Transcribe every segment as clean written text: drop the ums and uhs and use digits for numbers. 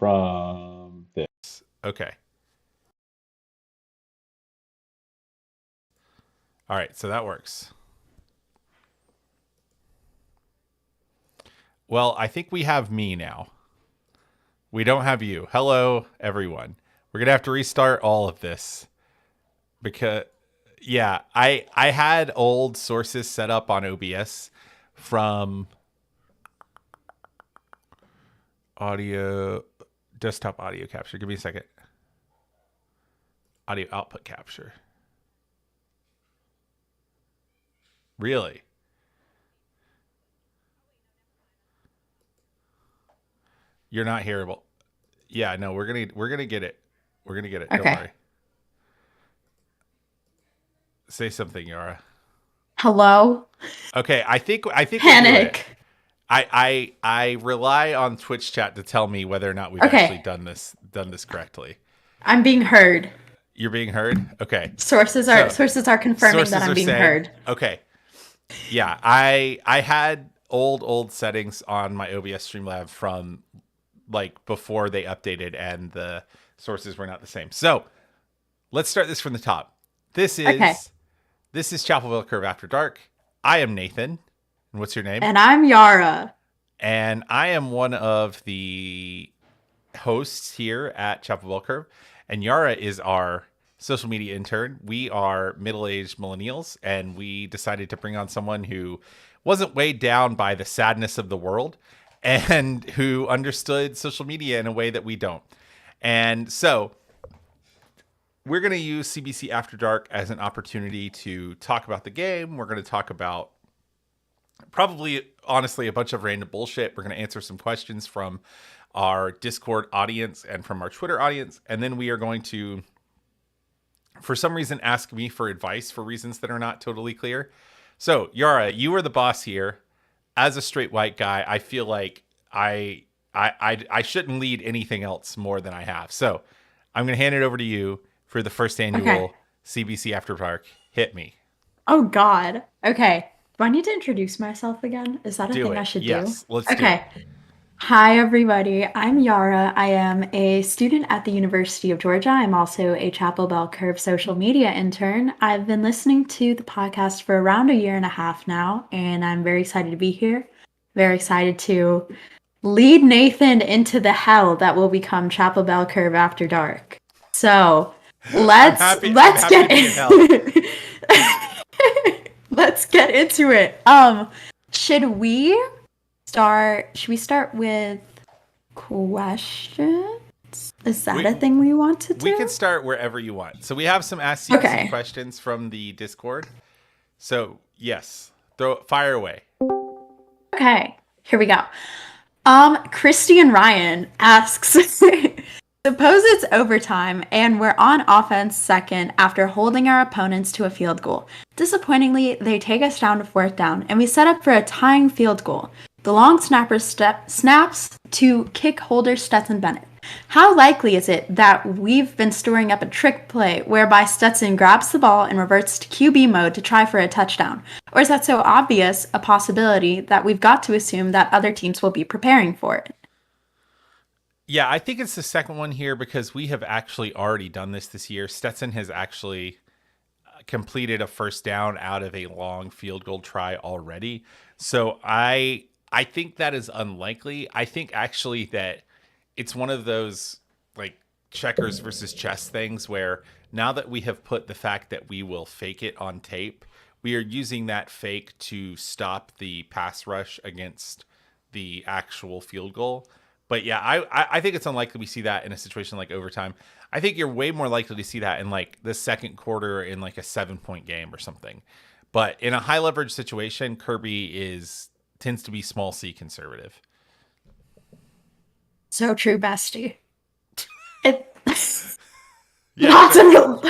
from this. Okay. All right, so that works. Well, I think we have me now. We don't have you. Hello, everyone. We're going to have to restart all of this because yeah, I had old sources set up on OBS from audio desktop audio capture. Give me a second. Audio output capture. Really? You're not hearable. Yeah, no, we're gonna get it. We're gonna get it. Don't Okay. worry. Say something, Yara. Hello? Okay, I think we'll do it. Panic. I rely on Twitch chat to tell me whether or not we've actually Okay. done this correctly. I'm being heard. You're being heard? Okay. Sources are So sources are confirming that sources I'm are being saying heard. okay. Yeah, I had old settings on my OBS Streamlab from like before they updated and the sources were not the same. So let's start this from the top. This Okay. is this is Chapelville Curve After Dark. I am Nathan. And what's your name? And I'm Yara. And I am one of the hosts here at Chapel Bell Curve. And Yara is our social media intern. We are middle-aged millennials, and we decided to bring on someone who wasn't weighed down by the sadness of the world and who understood social media in a way that we don't. And so we're going to use CBC After Dark as an opportunity to talk about the game. We're going to talk about probably honestly a bunch of random bullshit. We're going to answer some questions from our Discord audience and from our Twitter audience, and then we are going to for some reason ask me for advice for reasons that are not totally clear. So Yara, you are the boss here. As a straight white guy, I feel like I shouldn't lead anything else more than I have. So I'm going to hand it over to you for the first Okay. annual CBC After Dark. Hit me. Oh God. Okay. Do I need to introduce myself again? Is that a Do thing I it. should do? Yes, let's do it. Okay. Hi, everybody. I'm Yara. I am a student at the University of Georgia. I'm also a Chapel Bell Curve social media intern. I've been listening to the podcast for around a year and a half now, and I'm very excited to be here. Very excited to lead Nathan into the hell that will become Chapel Bell Curve After Dark. So I'm let's happy let's to get be in hell. let's get into it. Should we start with questions? Is that a thing we want to do? We can start wherever you want. So we have some Ask CBC Okay. questions from the Discord. So yes, fire away. Okay, here we go. Christian Ryan asks, suppose it's overtime and we're on offense second after holding our opponents to a field goal. Disappointingly, they take us down to fourth down and we set up for a tying field goal. The long snapper snaps to kick holder Stetson Bennett. How likely is it that we've been storing up a trick play whereby Stetson grabs the ball and reverts to QB mode to try for a touchdown? Or is that so obvious a possibility that we've got to assume that other teams will be preparing for it? Yeah, I think it's the second one here because we have actually already done this year. Stetson has actually completed a first down out of a long field goal try already. So I think that is unlikely. I think actually that it's one of those like checkers versus chess things where now that we have put the fact that we will fake it on tape, we are using that fake to stop the pass rush against the actual field goal. But yeah, I think it's unlikely we see that in a situation like overtime. I think you're way more likely to see that in like the second quarter in like a 7-point game or something. But in a high leverage situation, Kirby tends to be small c conservative. So true, bestie. It, Yeah, not sure.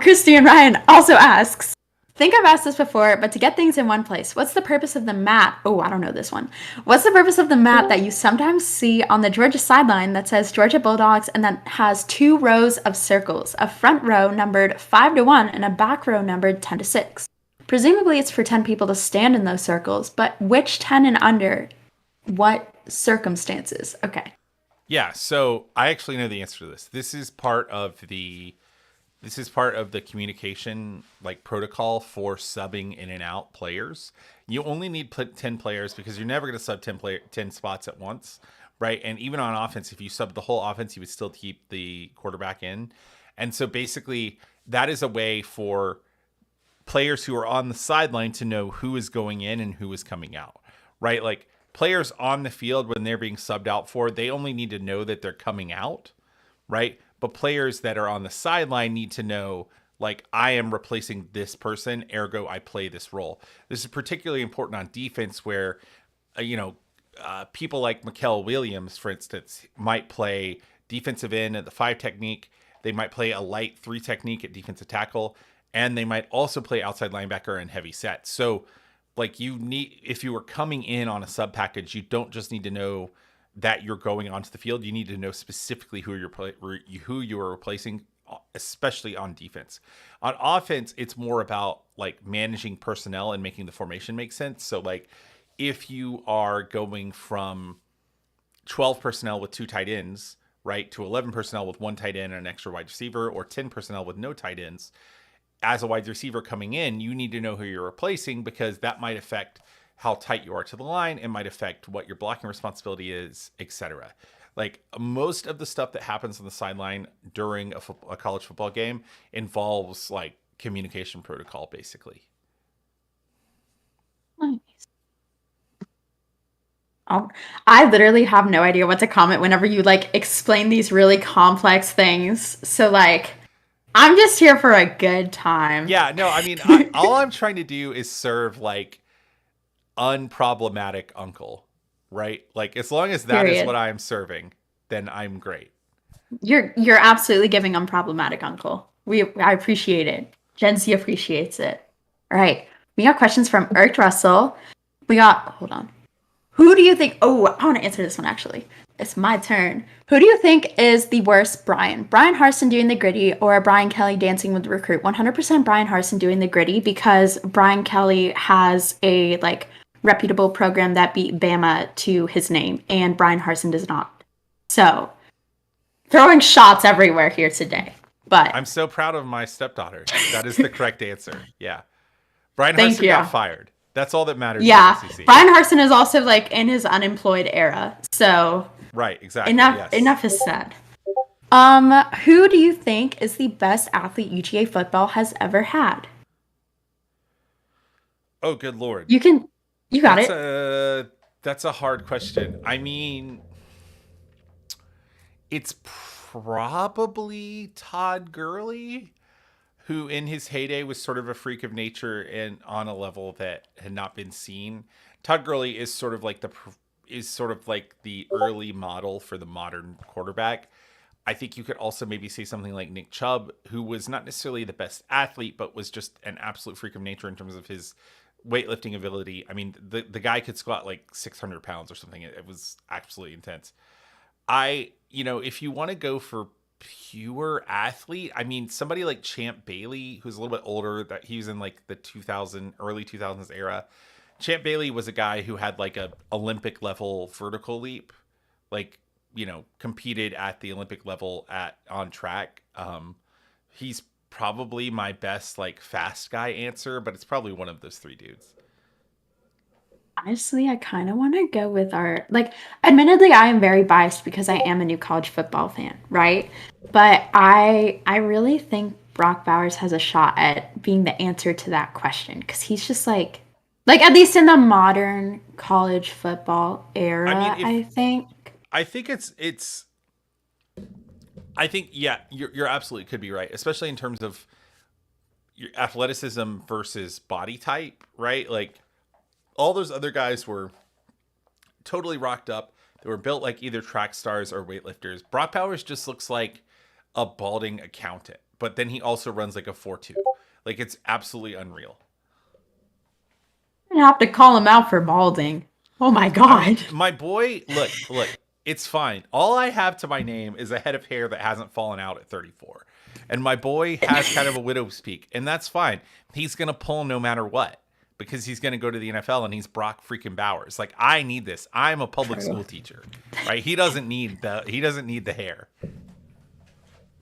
Christian Ryan also asks, think I've asked this before, but to get things in one place, what's the purpose of the mat? Oh, I don't know this one. What's the purpose of the mat that you sometimes see on the Georgia sideline that says Georgia Bulldogs and that has 2 rows of circles, a front row numbered 5-1 and a back row numbered 10-6? Presumably it's for 10 people to stand in those circles, but which 10 and under? What circumstances. Okay. Yeah, so I actually know the answer to this. This is part of the communication like protocol for subbing in and out players. You only need 10 players because you're never going to sub 10 spots at once, right? And even on offense, if you sub the whole offense, you would still keep the quarterback in. And so basically that is a way for players who are on the sideline to know who is going in and who is coming out, right? Like players on the field when they're being subbed out for, they only need to know that they're coming out, right? But players that are on the sideline need to know, like, I am replacing this person, ergo I play this role. This is particularly important on defense where, people like Mikael Williams, for instance, might play defensive end at the 5 technique. They might play a light 3 technique at defensive tackle, and they might also play outside linebacker and heavy set. So, like, if you were coming in on a sub package, you don't just need to know that you're going onto the field. You need to know specifically who you're replacing, especially on defense. On offense, it's more about like managing personnel and making the formation make sense. So, like, if you are going from 12 personnel with 2 tight ends, right, to 11 personnel with 1 tight end and an extra wide receiver, or 10 personnel with no tight ends, as a wide receiver coming in, you need to know who you're replacing because that might affect how tight you are to the line. It might affect what your blocking responsibility is, etc. Like most of the stuff that happens on the sideline during a college football game involves like communication protocol, basically. Nice. Oh, I literally have no idea what to comment whenever you like explain these really complex things. So like, I'm just here for a good time. Yeah, no, I mean, all I'm trying to do is serve like unproblematic uncle, right? Like as long as that is Period. what I'm serving, then I'm great. You're absolutely giving unproblematic uncle. I appreciate it. Gen Z appreciates it. All right. We got questions from Eric Russell. Hold on. Who do you think? Oh, I want to answer this one actually. It's my turn. Who do you think is the worst Brian? Brian Harson doing the gritty or Brian Kelly dancing with the recruit? 100% Brian Harson doing the gritty because Brian Kelly has a like reputable program that beat Bama to his name and Brian Harson does not. So, throwing shots everywhere here today. But I'm so proud of my stepdaughter. That is the correct answer. Yeah. Brian thank Harsin you. got fired. That's all that matters. Yeah. Brian Harson is also like in his unemployed era. So right, exactly. Enough is said. Who do you think is the best athlete UGA football has ever had? Oh, good Lord. You got it. That's a hard question. I mean, it's probably Todd Gurley, who in his heyday was sort of a freak of nature and on a level that had not been seen. Todd Gurley is sort of like the early model for the modern quarterback. I think you could also maybe say something like Nick Chubb, who was not necessarily the best athlete, but was just an absolute freak of nature in terms of his weightlifting ability. I mean, the guy could squat like 600 pounds or something. It was absolutely intense. If you want to go for pure athlete, I mean, somebody like Champ Bailey, who's a little bit older, that he was in like the early 2000s era. Champ Bailey was a guy who had like a Olympic level vertical leap, like, competed at the Olympic level on track. He's probably my best like fast guy answer, but it's probably one of those 3 dudes. Honestly, I kind of want to go with admittedly, I am very biased because I am a new college football fan, right? But I really think Brock Bowers has a shot at being the answer to that question because he's just like at least in the modern college football era, I think. I think yeah, you're absolutely could be right, especially in terms of your athleticism versus body type, right? Like all those other guys were totally rocked up. They were built like either track stars or weightlifters. Brock Bowers just looks like a balding accountant, but then he also runs like a 4.2. Like it's absolutely unreal. I have to call him out for balding. Oh my god. My boy, look, it's fine. All I have to my name is a head of hair that hasn't fallen out at 34. And my boy has kind of a widow's peak, and that's fine. He's going to pull no matter what. because he's going to go to the NFL and he's Brock freaking Bowers. Like, I need this. I'm a public True. school teacher, right? He doesn't need the hair.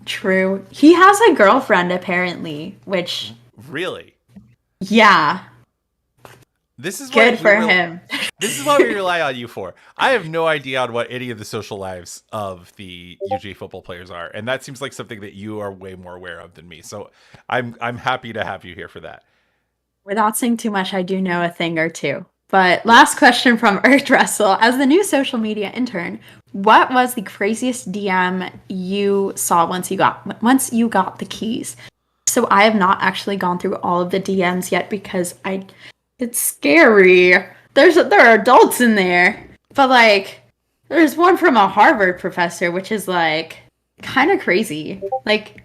True. He has a girlfriend apparently, which Really. yeah, This is good what we for re- him. This is what we rely on you for. I have no idea on what any of the social lives of the UGA football players are, and that seems like something that you are way more aware of than me. So I'm happy to have you here for that. Without saying too much, I do know a thing or two. But last question from Earth Wrestle. As the new social media intern, what was the craziest DM you saw once you got the keys? So I have not actually gone through all of the DMs yet because it's scary. There are adults in there. But like there's one from a Harvard professor which is like kind of crazy. Like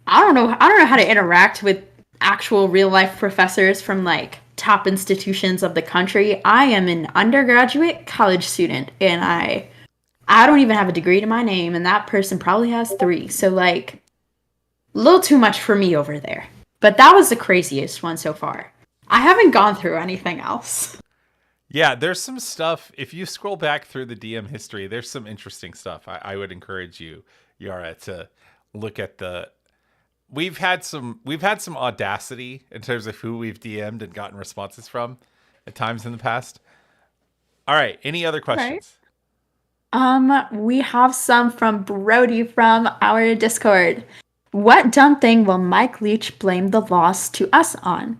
I don't know how to interact with actual real life professors from like top institutions of the country. I am an undergraduate college student and I don't even have a degree to my name and that person probably has 3. So like a little too much for me over there. But that was the craziest one so far. I haven't gone through anything else. Yeah, there's some stuff. If you scroll back through the DM history, there's some interesting stuff. I would encourage you, Yara, to look at the. We've had some audacity in terms of who we've DM'd and gotten responses from at times in the past. All right, any other Right. questions? We have some from Brody from our Discord. What dumb thing will Mike Leach blame the loss to us on?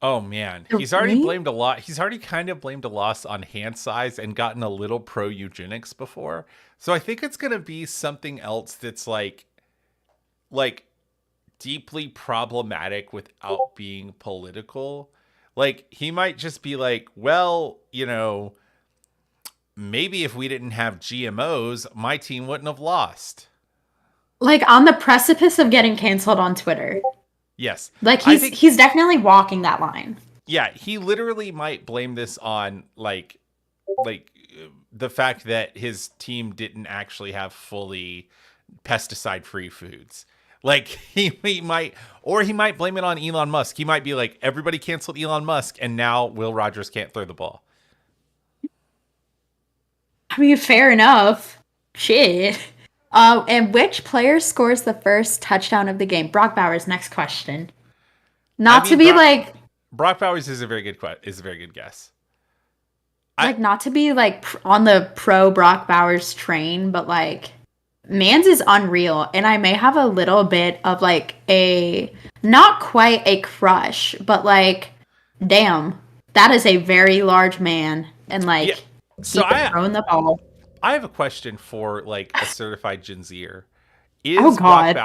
Oh man, he's already 3? blamed a lot. He's already kind of blamed a loss on hand size and gotten a little pro eugenics before. So I think it's gonna be something else that's like deeply problematic without being political. Like he might just be like, well, maybe if we didn't have GMOs, my team wouldn't have lost. Like on the precipice of getting canceled on Twitter. Yes. Like I he's think he's definitely walking that line. yeah, he literally might blame this on the fact that his team didn't actually have fully pesticide-free foods. Like he might, or he might blame it on Elon Musk. He might be like, everybody canceled Elon Musk, and now Will Rogers can't throw the ball. I mean, fair enough. Shit. And which player scores the first touchdown of the game? Brock Bowers. Next question. I Not to mean, be like Brock Bowers is a very good guess. I not to be like on the pro Brock Bowers train, but like Mans is unreal, and I may have a little bit of like a not quite a crush, but like, damn, that is a very large man, and Yeah. like So he can throw in the ball. I have a question for like a certified Gen Zer. Oh God,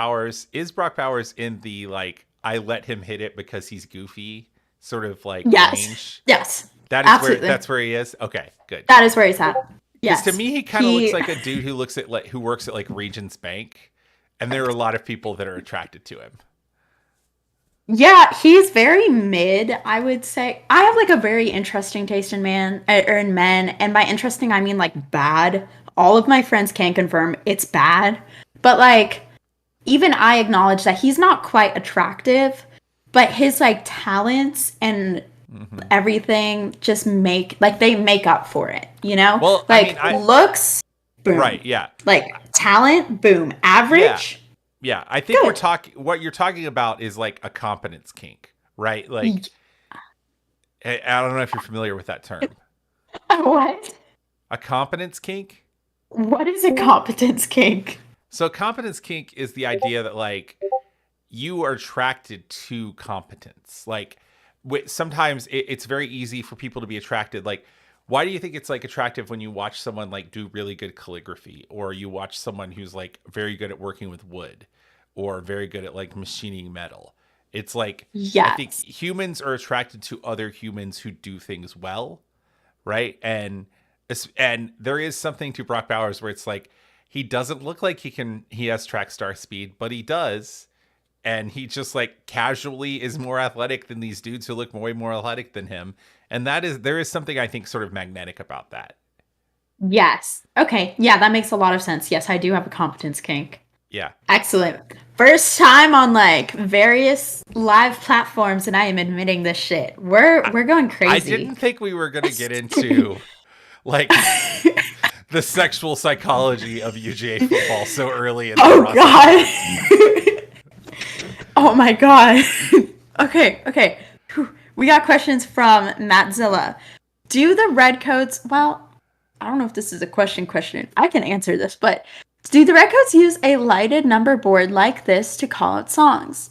Is Brock Bowers in the like I let him hit it because he's goofy sort of like yes, range? yes, Absolutely. That's where he is. Okay, good. that is where he's at. Because Yes, to me, he kind of looks like a dude who works at like Regions Bank, and there are a lot of people that are attracted to him. yeah, he's very mid, I would say. I have like a very interesting taste in men, and by interesting I mean like bad. All of my friends can confirm it's bad. But like even I acknowledge that he's not quite attractive, but his like talents and Hmm. everything just they make up for it, you know? Well, I mean, Like looks, boom. right, yeah, Like talent, boom. yeah, Average, yeah. I think we're good. talking. What you're talking about is like a competence kink, right? Like I don't know if you're familiar with that term. What? A competence kink. What is a competence kink? So competence kink is the idea that like you are attracted to competence. Like sometimes it's very easy for people to be attracted. Like, why do you think it's like attractive when you watch someone like do really good calligraphy, or you watch someone who's like very good at working with wood, or very good at like machining metal? It's like I think Yes. humans are attracted to other humans who do things well, right? And there is something to Brock Bowers where it's like he doesn't look like he has track star speed, but he does. And he just like casually is more athletic than these dudes who look way more athletic than him. And there is something I think sort of magnetic about that. Yes. Okay. Yeah, that makes a lot of sense. Yes, I do have a competence kink. Yeah. Excellent. First time on like various live platforms, and I am admitting this shit. We're going I crazy. didn't think we were going to get into like the sexual psychology of UGA football so early in the Oh process. god. Oh my god. Okay. Whew. We got questions from Mattzilla. Do the Redcoats, well, I don't know if this is a question. I can answer this, but do the Redcoats use a lighted number board like this to call out songs?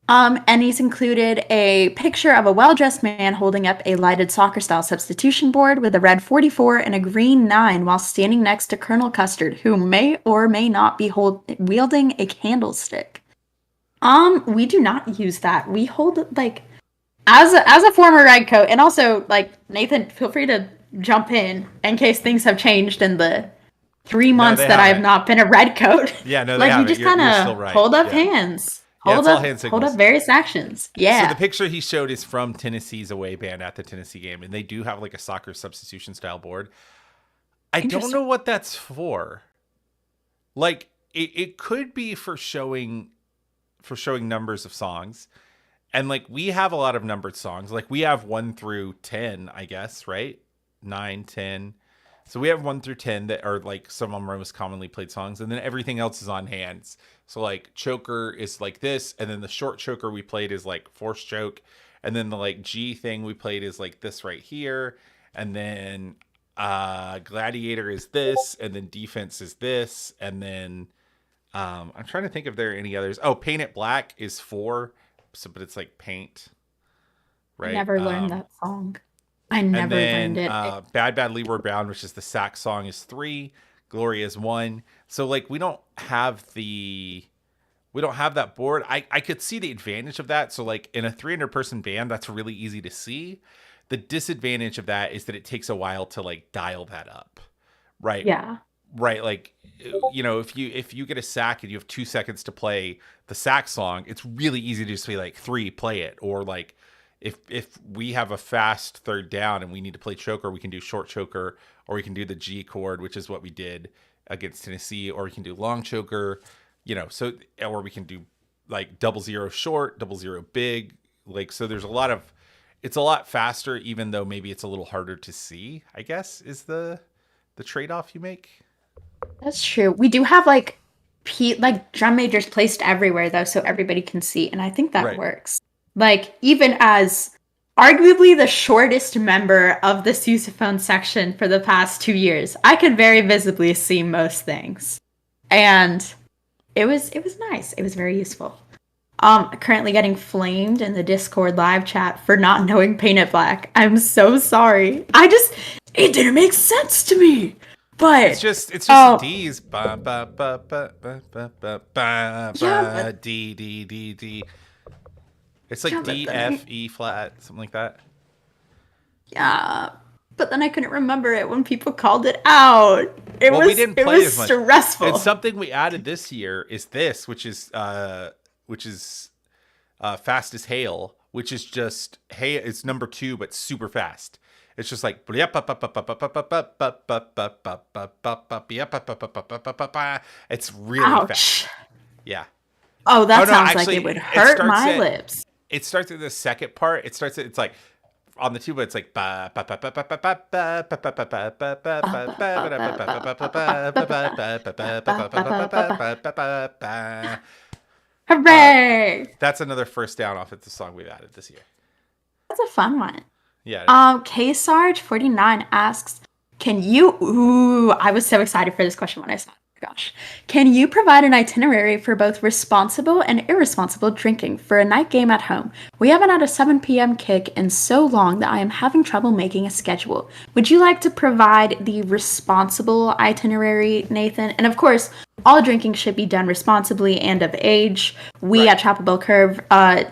And he's included a picture of a well-dressed man holding up a lighted soccer-style substitution board with a red 44 and a green 9 while standing next to Colonel Custard, who may or may not be wielding a candlestick. We do not use that. We hold like as a former Redcoat, and also like Nathan, feel free to jump in case things have changed in the 3 months they that I have haven't. not been a Redcoat. Yeah, no, they Like we haven't. just You're kind still of right. hold up Yeah. hands, Yeah, it's all hand hold up signals. various actions. Yeah. So the picture he showed is from Tennessee's away band at the Tennessee game, and they do have like a soccer substitution style board. I don't know what that's for. Like it could be for showing numbers of songs. And like we have a lot of numbered songs. Like we have 1 through 10, I guess, right? 9, 10. So we have 1 through 10 that are like some of our most commonly played songs, and then everything else is on hands. So like choker is like this, and then the short choker we played is like force choke, and then the like G thing we played is like this right here, and then gladiator is this, and then defense is this, and then I'm trying to think if there are any others. Oh, paint it black is 4, so but it's like paint, right? I never learned that song. I never learned it. Bad Bad Leroy Brown, which is the sax song, is 3. Gloria is 1. So like we don't have that board. I could see the advantage of that. So like in a 300 person band, that's really easy to see. The disadvantage of that is that it takes a while to like dial that up. Right. Yeah. Right. Like, you know, if you get a sack and you have 2 seconds to play the sax song, it's really easy to just be like 3, play it. Or like if we have a fast third down and we need to play choker, we can do short choker, or we can do the G chord, which is what we did against Tennessee, or we can do long choker, you know, so, or we can do like 00 short, 00 big. Like, so there's it's a lot faster, even though maybe it's a little harder to see, I guess, is the trade-off you make. That's true. We do have like drum majors placed everywhere though, so everybody can see, and I think that works. Like even as arguably the shortest member of the sousaphone section for the past 2 years, I could very visibly see most things, and it was nice. It was very useful. Currently getting flamed in the Discord live chat for not knowing Paint It Black. I'm so sorry. It didn't make sense to me. But it's just D's. Ba, ba, ba, ba, ba, ba, ba, ba, yeah, D, D, D, D. It's like D, F, E flat, something like that. Yeah, but then I couldn't remember it when people called it out. We didn't play as much. Stressful. And something we added this year is this, which is fast as hail, which is just it's number 2 but super fast. It's just like it's really fast. Yeah. Oh, that sounds like it would hurt my lips. It starts at the second part. It's like on the tuba. It's like hooray! That's another first down off of the song we've added this year. That's a fun one. Yeah. K-Sarge49 asks, can you... Ooh, I was so excited for this question when I saw it. Gosh. Can you provide an itinerary for both responsible and irresponsible drinking for a night game at home? We haven't had a 7 p.m. kick in so long that I am having trouble making a schedule. Would you like to provide the responsible itinerary, Nathan? And of course, all drinking should be done responsibly and of age. We at Chapel Bell Curve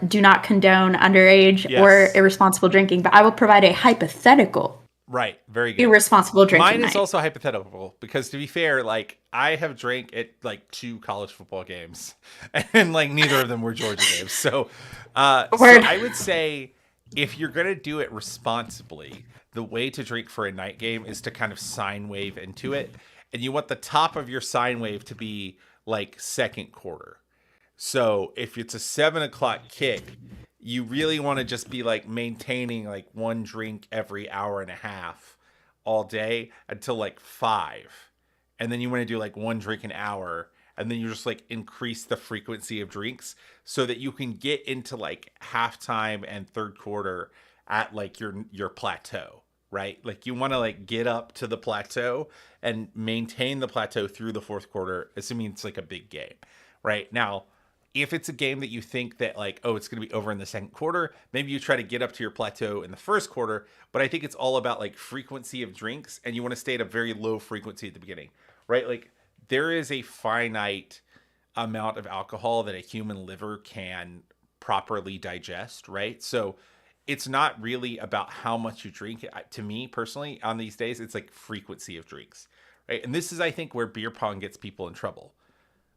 do not condone underage or irresponsible drinking, but I will provide a hypothetical. Right, very good. Irresponsible drinking. Mine is also hypothetical because, to be fair, like I have drank at like 2 college football games, and like neither of them were Georgia games. So I would say if you're gonna do it responsibly, the way to drink for a night game is to kind of sine wave into it, and you want the top of your sine wave to be like second quarter. So if it's a 7 o'clock kick, you really want to just be like maintaining like one drink every hour and a half all day until like 5. And then you want to do like one drink an hour. And then you just like increase the frequency of drinks so that you can get into like halftime and third quarter at like your plateau, right? Like you want to like get up to the plateau and maintain the plateau through the fourth quarter, assuming it's like a big game, right? Now, if it's a game that you think that like, oh, it's going to be over in the second quarter, maybe you try to get up to your plateau in the first quarter. But I think it's all about like frequency of drinks, and you want to stay at a very low frequency at the beginning, right? Like there is a finite amount of alcohol that a human liver can properly digest, right? So it's not really about how much you drink. To me personally, on these days, it's like frequency of drinks, right? And this is, I think, where beer pong gets people in trouble,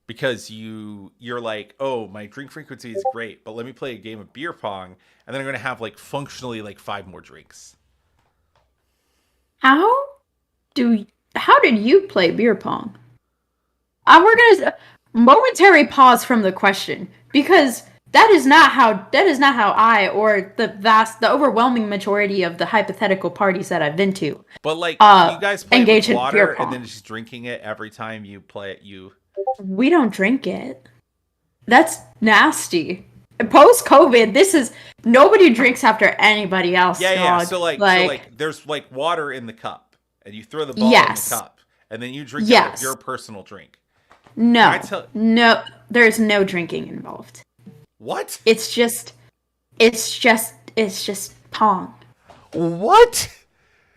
because you're like, oh, my drink frequency is great, but let me play a game of beer pong, and then I'm going to have like functionally like 5 more drinks. How how did you play beer pong? We're gonna momentary pause from the question, because that is not how I, or the overwhelming majority of the hypothetical parties that I've been to, But like, do you guys play engage with in beer water and pong. then just drinking it every time you play it? We don't drink it. That's nasty. Post COVID, this is nobody drinks after anybody else, Yeah. dog. So like, there's like water in the cup, and you throw the ball in the Yes, cup, and then you drink out of your yes, personal drink. Can I no, tell no. There's no drinking involved. what? It's just, it's just pong. What?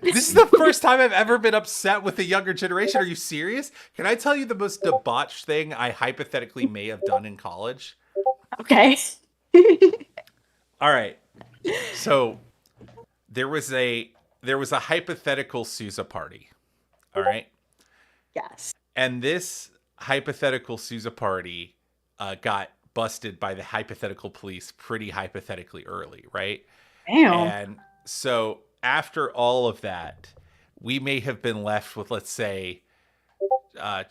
This is the first time I've ever been upset with the younger generation. Are you serious? Can I tell you the most debauched thing I hypothetically may have done in college? Okay. All right. So there was a hypothetical Sousa party. All right. Yes. And this hypothetical Sousa party got busted by the hypothetical police pretty hypothetically early, right? Damn. And so after all of that, we may have been left with, let's say,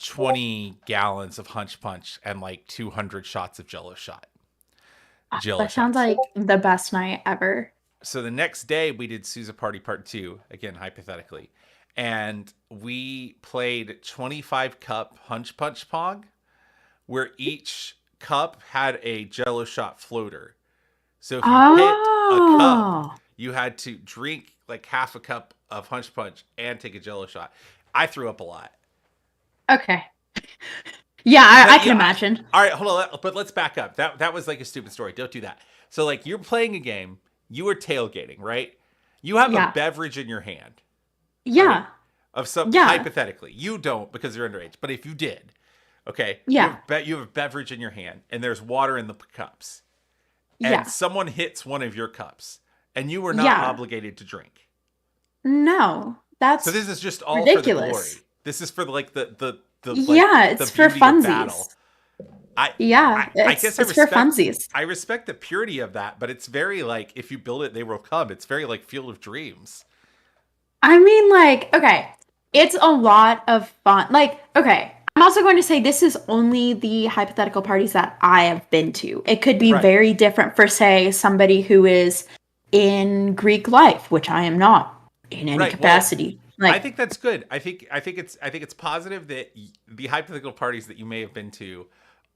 20 gallons of Hunch Punch and like 200 shots of Jello That sounds shots. like the best night ever. So the next day we did Sousa Party Part 2, again, hypothetically. And we played 25 cup Hunch Punch Pong, where each cup had a Jello shot floater. So if you hit a cup, Oh. you had to drink like half a cup of Hunch Punch and take a Jello shot. I threw up a lot. Okay. Yeah, I can imagine. All right, hold on. But let's back up. That was like a stupid story. Don't do that. So like you're playing a game. You are tailgating, right? You have a Yeah. beverage in your hand, right? Yeah. Of some Yeah. hypothetically, you don't because you're underage. But if you did, okay, Yeah. you have a beverage in your hand, and there's water in the cups, and Yeah. someone hits one of your cups, and you were not Yeah. obligated to drink. No. So That's this is just all for the ridiculous. glory. This is for like the like Yeah, the it's for beauty of battle. funsies. I Yeah, I guess it's for funsies. I respect the purity of that, but it's very like if you build it, they will come. It's very like Field of Dreams. I mean, like, okay, it's a lot of fun. Like, okay, I'm also going to say this is only the hypothetical parties that I have been to. It could be Right. very different for, say, somebody who is in Greek life, which I am not in any Right. Well, capacity. I Like, think that's good. I think it's positive that the hypothetical parties that you may have been to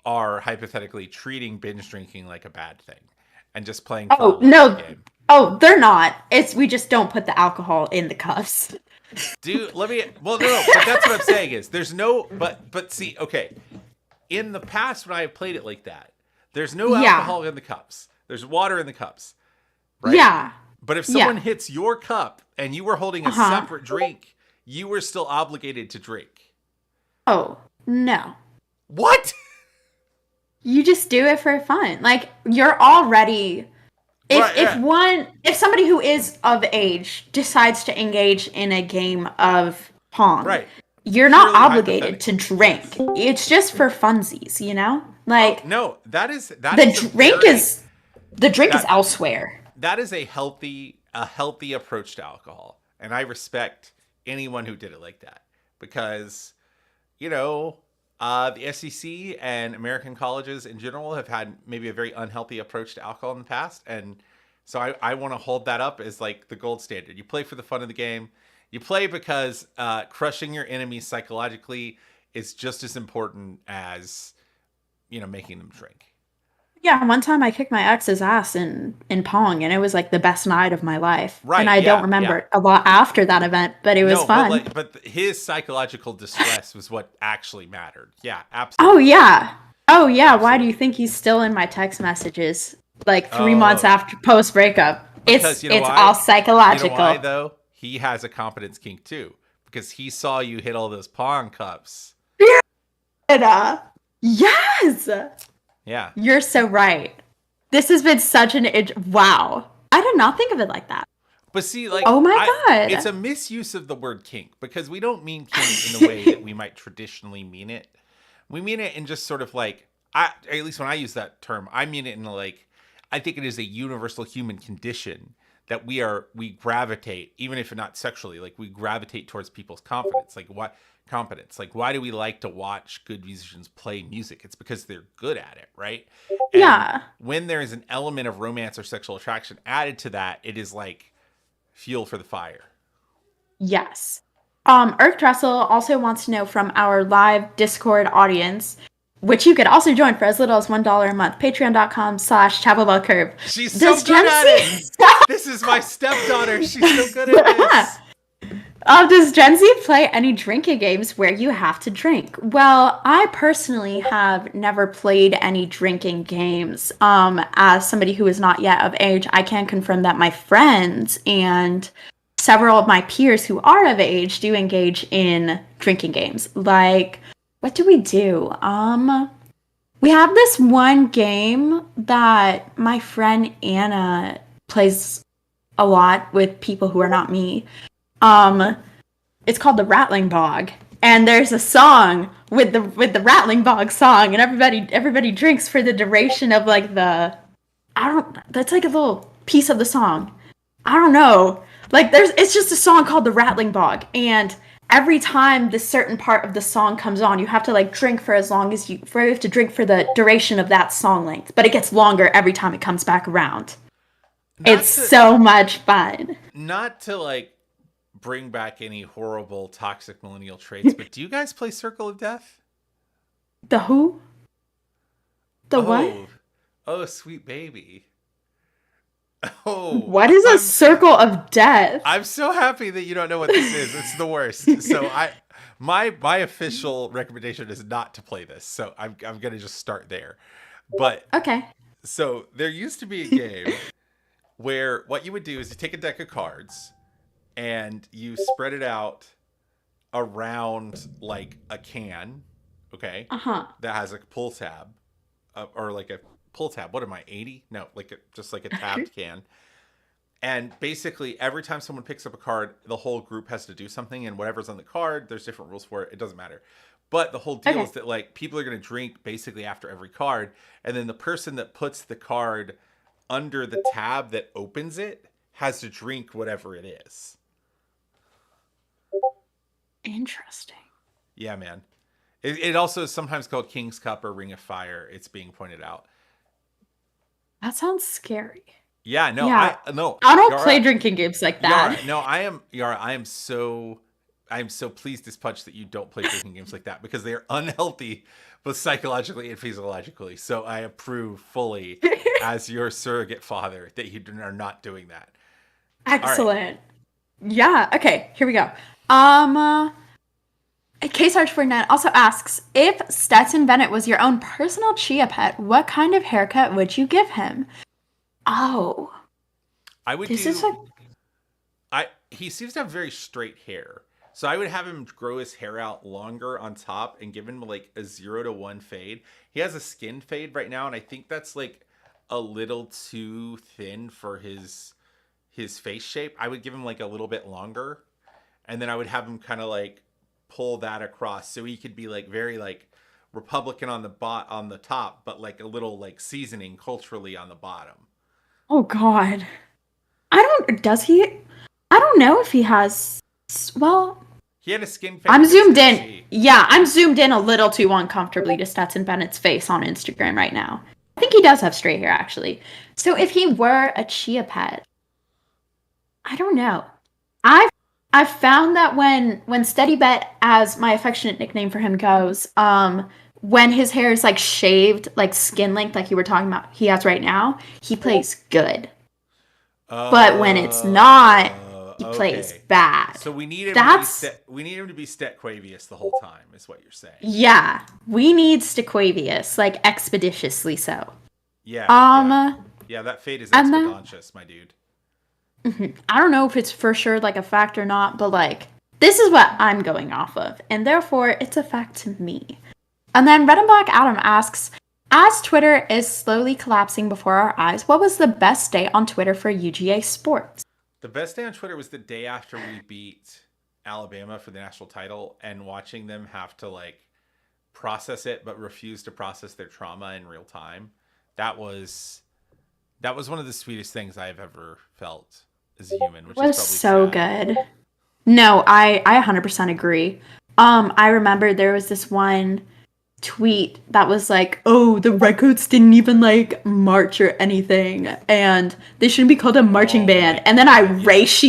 are hypothetically treating binge drinking like a bad thing and just playing for a oh, long no. game. Oh, they're not. It's we just don't put the alcohol in the cups. Dude, let me. Well, no, but that's what I'm saying is there's no. But see, okay. In the past, when I have played it like that, there's no Yeah. alcohol in the cups. There's water in the cups, right? Yeah. But if Yeah. someone hits your cup and you were holding a Uh-huh. separate drink, you were still obligated to drink. Oh, no. What? You just do it for fun. Like, you're already Right, if yeah. if somebody who is of age decides to engage in a game of pong, Right. you're not Purely obligated to hypothetically. drink. Yes. It's just for funsies, you know? Oh Like no, that is the a drink very is the drink is that elsewhere. that is a healthy approach to alcohol, and I respect anyone who did it like that because you know The SEC and American colleges in general have had maybe a very unhealthy approach to alcohol in the past. And so I want to hold that up as like the gold standard. You play for the fun of the game. You play because crushing your enemies psychologically is just as important as, making them drink. Yeah, one time I kicked my ex's ass in Pong, and it was like the best night of my life. And Right. I don't Yeah. Yeah. remember a lot after that event, but it was No, but fun. his psychological distress was what actually mattered. Yeah, Oh absolutely. yeah. Oh yeah. Why do you Absolutely. think he's still in my text messages like 3 months Oh, after post breakup? because It's all you know why psychological. though? He has a competence kink too, because he saw you hit all those pawn cups. And, yes, Yeah. you're so right. This has been such an wow. I did not think of it like that. But see, like Oh my it's god. a misuse of the word kink because we don't mean kink in the way that we might traditionally mean it. We mean it in just sort of like at least when I use that term, I mean it in like I think it is a universal human condition that we gravitate, even if not sexually, like we gravitate towards people's confidence. Like what competence? Like why do we like to watch good musicians play music? It's because they're good at it, right? And Yeah. when there is an element of romance or sexual attraction added to that, it is like fuel for the fire. Yes. Irk Dressel also wants to know from our live Discord audience, which you could also join for as little as $1 a month, patreon.com/chapelbellcurve. She's so Does good Gen at it. Z This is my stepdaughter. She's so good at this. does Gen Z play any drinking games where you have to drink? Well, I personally have never played any drinking games. As somebody who is not yet of age, I can confirm that my friends and several of my peers who are of age do engage in drinking games. Like, what do we do? We have this one game that my friend Anna plays a lot with people who are not me. Um, it's called the Rattling Bog, and there's a song with the Rattling Bog song, and everybody drinks for the duration of like the I don't. That's like a little piece of the song. I don't know. Like it's just a song called the Rattling Bog, and every time this certain part of the song comes on, you have to like drink for as long as you have to drink for the duration of that song length, but it gets longer every time it comes back around. It's Not to so much fun. not to like bring back any horrible toxic millennial traits, but do you guys play Circle of Death? The who? The what? Oh, oh, sweet baby. Oh, What is a I'm circle of death? I'm so happy that you don't know what this is. It's the worst. So my official recommendation is not to play this. So I'm gonna just start there. But Okay. so there used to be a game where what you would do is you take a deck of cards and you spread it out around like a can, okay, Uh-huh. that has a pull tab, or like a pull tab. What am I, 80? No, like just like a tabbed can. And basically, every time someone picks up a card, the whole group has to do something, and whatever's on the card, there's different rules for it. It doesn't matter. But the whole deal Okay. is that like people are going to drink basically after every card, and then the person that puts the card under the tab that opens it has to drink whatever it is. Interesting. Yeah, man. It also is sometimes called King's Cup or Ring of Fire. It's being pointed out. That sounds scary. Yeah, no, Yeah. I no, I don't play Yara, drinking games like Yara, that. no, Yara. I am so pleased as punch that you don't play drinking games like that because they are unhealthy, both psychologically and physiologically. So I approve fully, as your surrogate father, that you are not doing that. All right, Excellent. Yeah. Okay. Here we go. Um. K-Sarge49 also asks, if Stetson Bennett was your own personal chia pet, what kind of haircut would you give him? Oh, I would this is do. a I He seems to have very straight hair, so I would have him grow his hair out longer on top and give him like a 0 to 1 fade. He has a skin fade right now, and I think that's like a little too thin for his face shape. I would give him like a little bit longer, and then I would have him kind of like pull that across so he could be like very like Republican on the top, but like a little like seasoning culturally on the bottom. Oh God. I don't. Does he? I don't know if he has. Well, He He had a skin fade I'm against zoomed in. Tennessee. Yeah, I'm zoomed in a little too uncomfortably to Stetson Bennett's face on Instagram right now. I think he does have straight hair, actually. So if he were a chia pet, I don't know. I've I've found that when Steady Bet, as my affectionate nickname for him goes, when his hair is like shaved, like skin length, like you were talking about, he has right now, he plays good. But when it's not, he plays Okay. bad. So we need him to be That's Stet. We need him to be Stetquavius the whole time, is what you're saying. Yeah, we need Stequavius, like expeditiously so. Yeah, yeah, Um, yeah. That fade is and then expeditious, my dude. I don't know if it's for sure like a fact or not, but like this is what I'm going off of, and therefore it's a fact to me. And then Red and Black Adam asks, as Twitter is slowly collapsing before our eyes, what was the best day on Twitter for UGA sports? The best day on Twitter was the day after we beat Alabama for the national title, and watching them have to like process it, but refuse to process their trauma in real time. That was one of the sweetest things I've ever felt as a human, It which is was probably so sad. good. No, I 100% agree. I remember there was this one tweet that was like, "Oh, the Redcoats didn't even like march or anything, and they shouldn't be called a marching Oh my band." And then god, yes.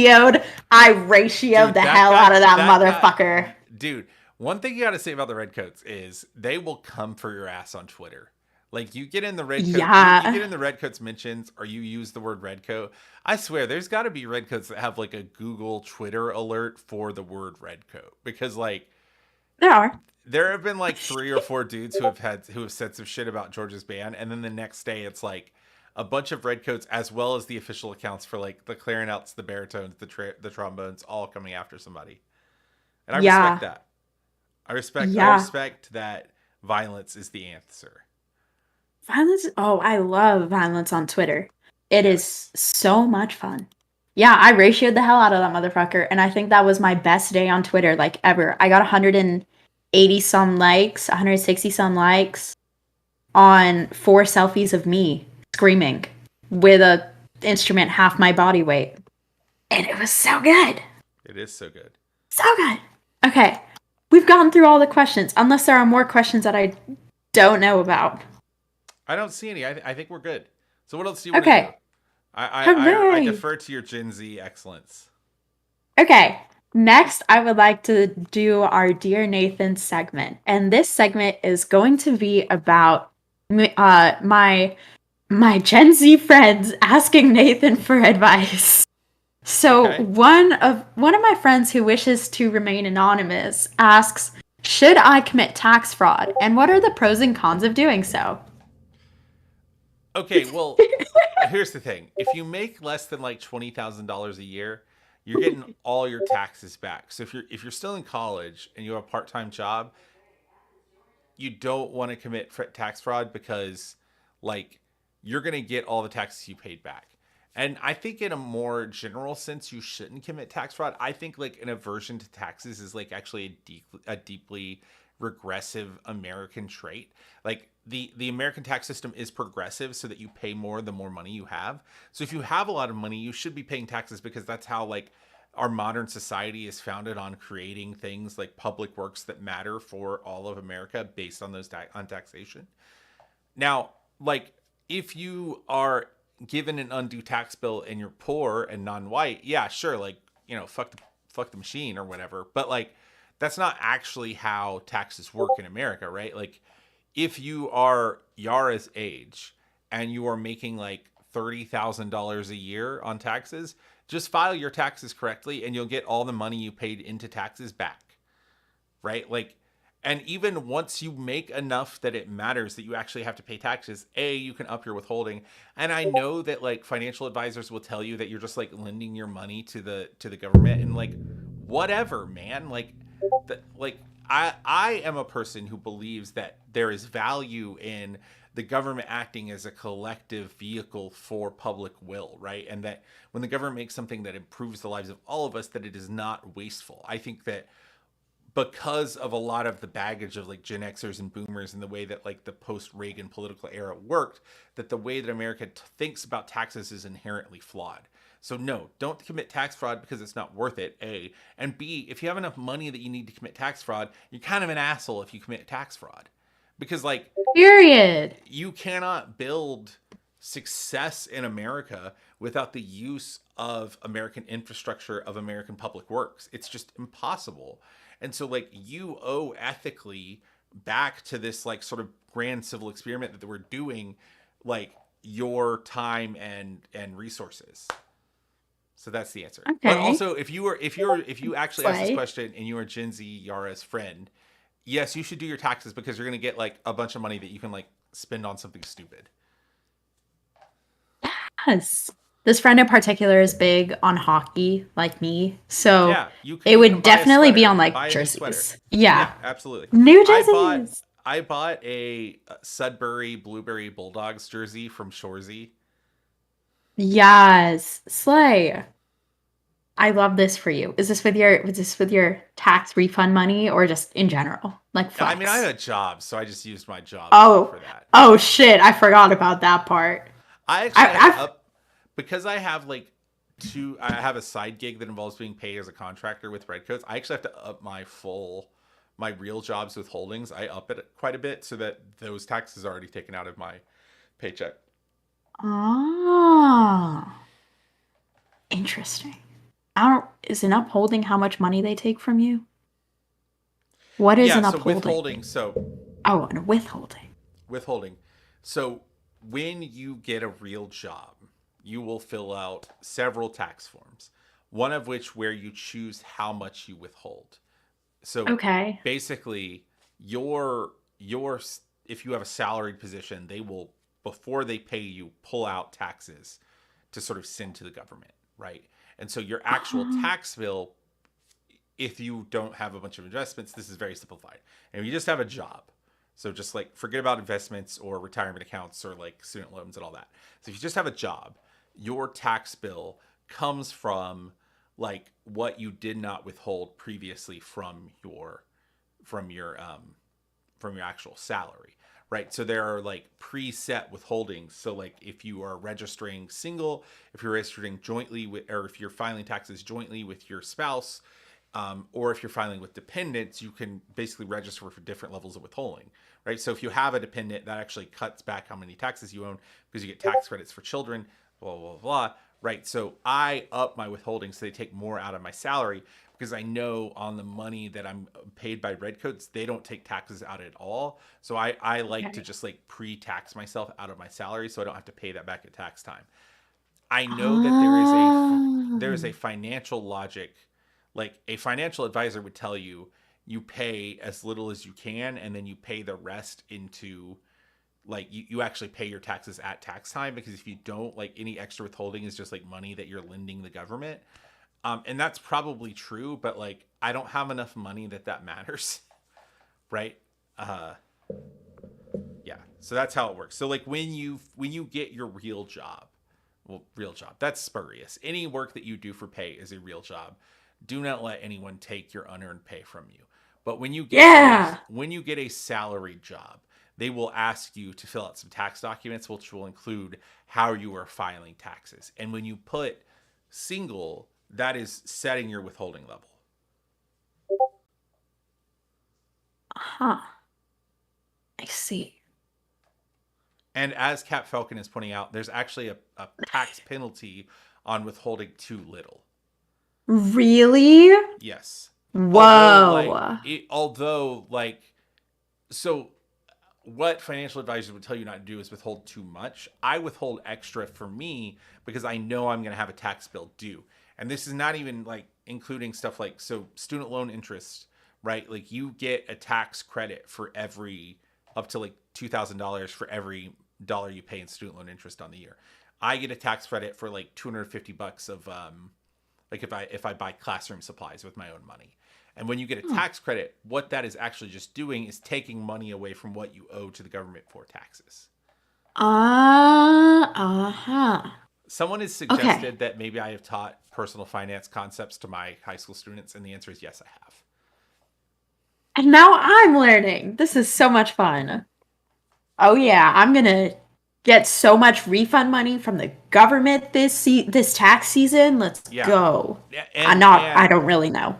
I ratioed Dude, the hell out of that that got motherfucker. dude, one thing you got to say about the Redcoats is they will come for your ass on Twitter. Like you get in the you Yeah, get in the Redcoats mentions or you use the word Redcoat. I swear there's got to be Redcoats that have like a Google Twitter alert for the word Redcoat because like there are. there have been like 3 or 4 dudes who have said some shit about Georgia's band, and then the next day it's like a bunch of redcoats as well as the official accounts for like the clarinets, the baritones, the trombones, all coming after somebody. And I respect Yeah, that. I yeah. respect that violence is the answer. Violence. Oh, I love violence on Twitter. It is Yes. so much fun. Yeah, I ratioed the hell out of that motherfucker, and I think that was my best day on Twitter, like ever. I got 180 some likes, 160 some likes on 4 selfies of me screaming with a instrument half my body weight. And it was so good. It is so good. So good. Okay. We've gotten through all the questions, unless there are more questions that I don't know about. I don't see any. I think we're good. So what else do you want to do? Okay. I Hooray. defer to your Gen Z excellence. Okay. Next, I would like to do our Dear Nathan segment. And this segment is going to be about my Gen Z friends asking Nathan for advice. So Okay. one of my friends who wishes to remain anonymous asks, "Should I commit tax fraud? And what are the pros and cons of doing so?" Okay, well, here's the thing. If you make less than like $20,000 a year, you're getting all your taxes back. So if you're still in college and you have a part-time job, you don't want to commit tax fraud because like you're going to get all the taxes you paid back. And I think in a more general sense you shouldn't commit tax fraud. I think like an aversion to taxes is like actually a deeply regressive American trait. Like the American tax system is progressive so that you pay more the more money you have. So if you have a lot of money, you should be paying taxes because that's how like our modern society is founded on creating things like public works that matter for all of America based on those on taxation. Now, like if you are given an undue tax bill and you're poor and non-white, yeah, sure, like fuck the machine or whatever. But like that's not actually how taxes work in America, right? Like if you are Yara's age and you are making like $30,000 a year on taxes, just file your taxes correctly and you'll get all the money you paid into taxes back, right? Like, and even once you make enough that it matters that you actually have to pay taxes, you can up your withholding. And I know that like financial advisors will tell you that you're just like lending your money to the government and like whatever, man. Like I am a person who believes that there is value in the government acting as a collective vehicle for public will, right? And that when the government makes something that improves the lives of all of us, that it is not wasteful. I think that because of a lot of the baggage of like Gen Xers and boomers and the way that like the post Reagan political era worked, that the way that America thinks about taxes is inherently flawed. So no, don't commit tax fraud because it's not worth it. A and B, if you have enough money that you need to commit tax fraud, you're kind of an asshole if you commit tax fraud, because like Period. you cannot build success in America without the use of American infrastructure, of American public works. It's just impossible. And so like you owe ethically back to this like sort of grand civil experiment that we're doing, like your time and resources. So that's the answer. But Okay. also, if you actually ask this Slay. question and you are Gen Z Yara's friend, yes, you should do your taxes because you're going to get like a bunch of money that you can like spend on something stupid. Yes. This friend in particular is big on hockey, like me. So Yeah, it you can would buy a definitely be on sweater. like Buy a new sweater. jerseys. Yeah. Yeah, absolutely. New I bought jerseys. I bought a Sudbury Blueberry Bulldogs jersey from Shorzy. Yes. Slay. I love this for you. Was this with your tax refund money or just in general? Like I mean, I have flex? a job, so I just used my job money Oh. for that. Oh shit. I forgot about that part. I actually have to I've up because I have like I have a side gig that involves being paid as a contractor with Redcoats. I actually have to up my real job's withholdings. I up it quite a bit so that those taxes are already taken out of my paycheck. Ah, interesting. I don't, is an upholding how much money they take from you? What is Yeah, an so upholding? withholding. So Oh, and a withholding. withholding. So when you get a real job, you will fill out several tax forms, one of which where you choose how much you withhold. So Okay. basically, your if you have a salaried position, they will, before they pay you, pull out taxes to sort of send to the government, right? And so your actual Um, tax bill, if you don't have a bunch of investments, this is very simplified. And if you just have a job, so just like forget about investments or retirement accounts or like student loans and all that. So if you just have a job, your tax bill comes from like what you did not withhold previously from your um from your actual salary, right? So there are like preset withholdings. So like if you are registering single, if you're registering jointly with, or if you're filing taxes jointly with your spouse, or if you're filing with dependents, you can basically register for different levels of withholding, right? So if you have a dependent, that actually cuts back how many taxes you own because you get tax credits for children, blah, blah, blah, right? So I up my withholding so they take more out of my salary because I know on the money that I'm paid by Redcoats, they don't take taxes out at all. So I like to okay. just like pre-tax myself out of my salary so I don't have to pay that back at tax time. I know that there is a Um, financial logic, like a financial advisor would tell you, you pay as little as you can and then you pay the rest into like you actually pay your taxes at tax time, because if you don't, like any extra withholding is just like money that you're lending the government. And that's probably true, but like I don't have enough money that matters, right? Uh, yeah, so that's how it works. So like when you get your real job, well, real job, that's spurious. Any work that you do for pay is a real job. Do not let anyone take your unearned pay from you. But yeah. when you get a salaried job, they will ask you to fill out some tax documents which will include how you are filing taxes. And when you put single, that is setting your withholding level. Huh. I see. And as Cap Falcon is pointing out, there's actually a tax penalty on withholding too little. Really? Yes. Whoa. Although like so what financial advisors would tell you not to do is withhold too much. I withhold extra for me because I know I'm going to have a tax bill due. And this is not even like including stuff like so student loan interest, right? Like you get a tax credit for every up to like $2,000 for every dollar you pay in student loan interest on the year. I get a tax credit for like $250 of like if I buy classroom supplies with my own money. And when you get a Hmm. tax credit, what that is actually just doing is taking money away from what you owe to the government for taxes. Uh-huh. Someone has Okay. suggested that maybe I have taught personal finance concepts to my high school students, and the answer is yes, I have. And now I'm learning. This is so much fun. Oh yeah, I'm gonna. get so much refund money from the government this tax season. Let's Yeah. go. Yeah, I and don't really know.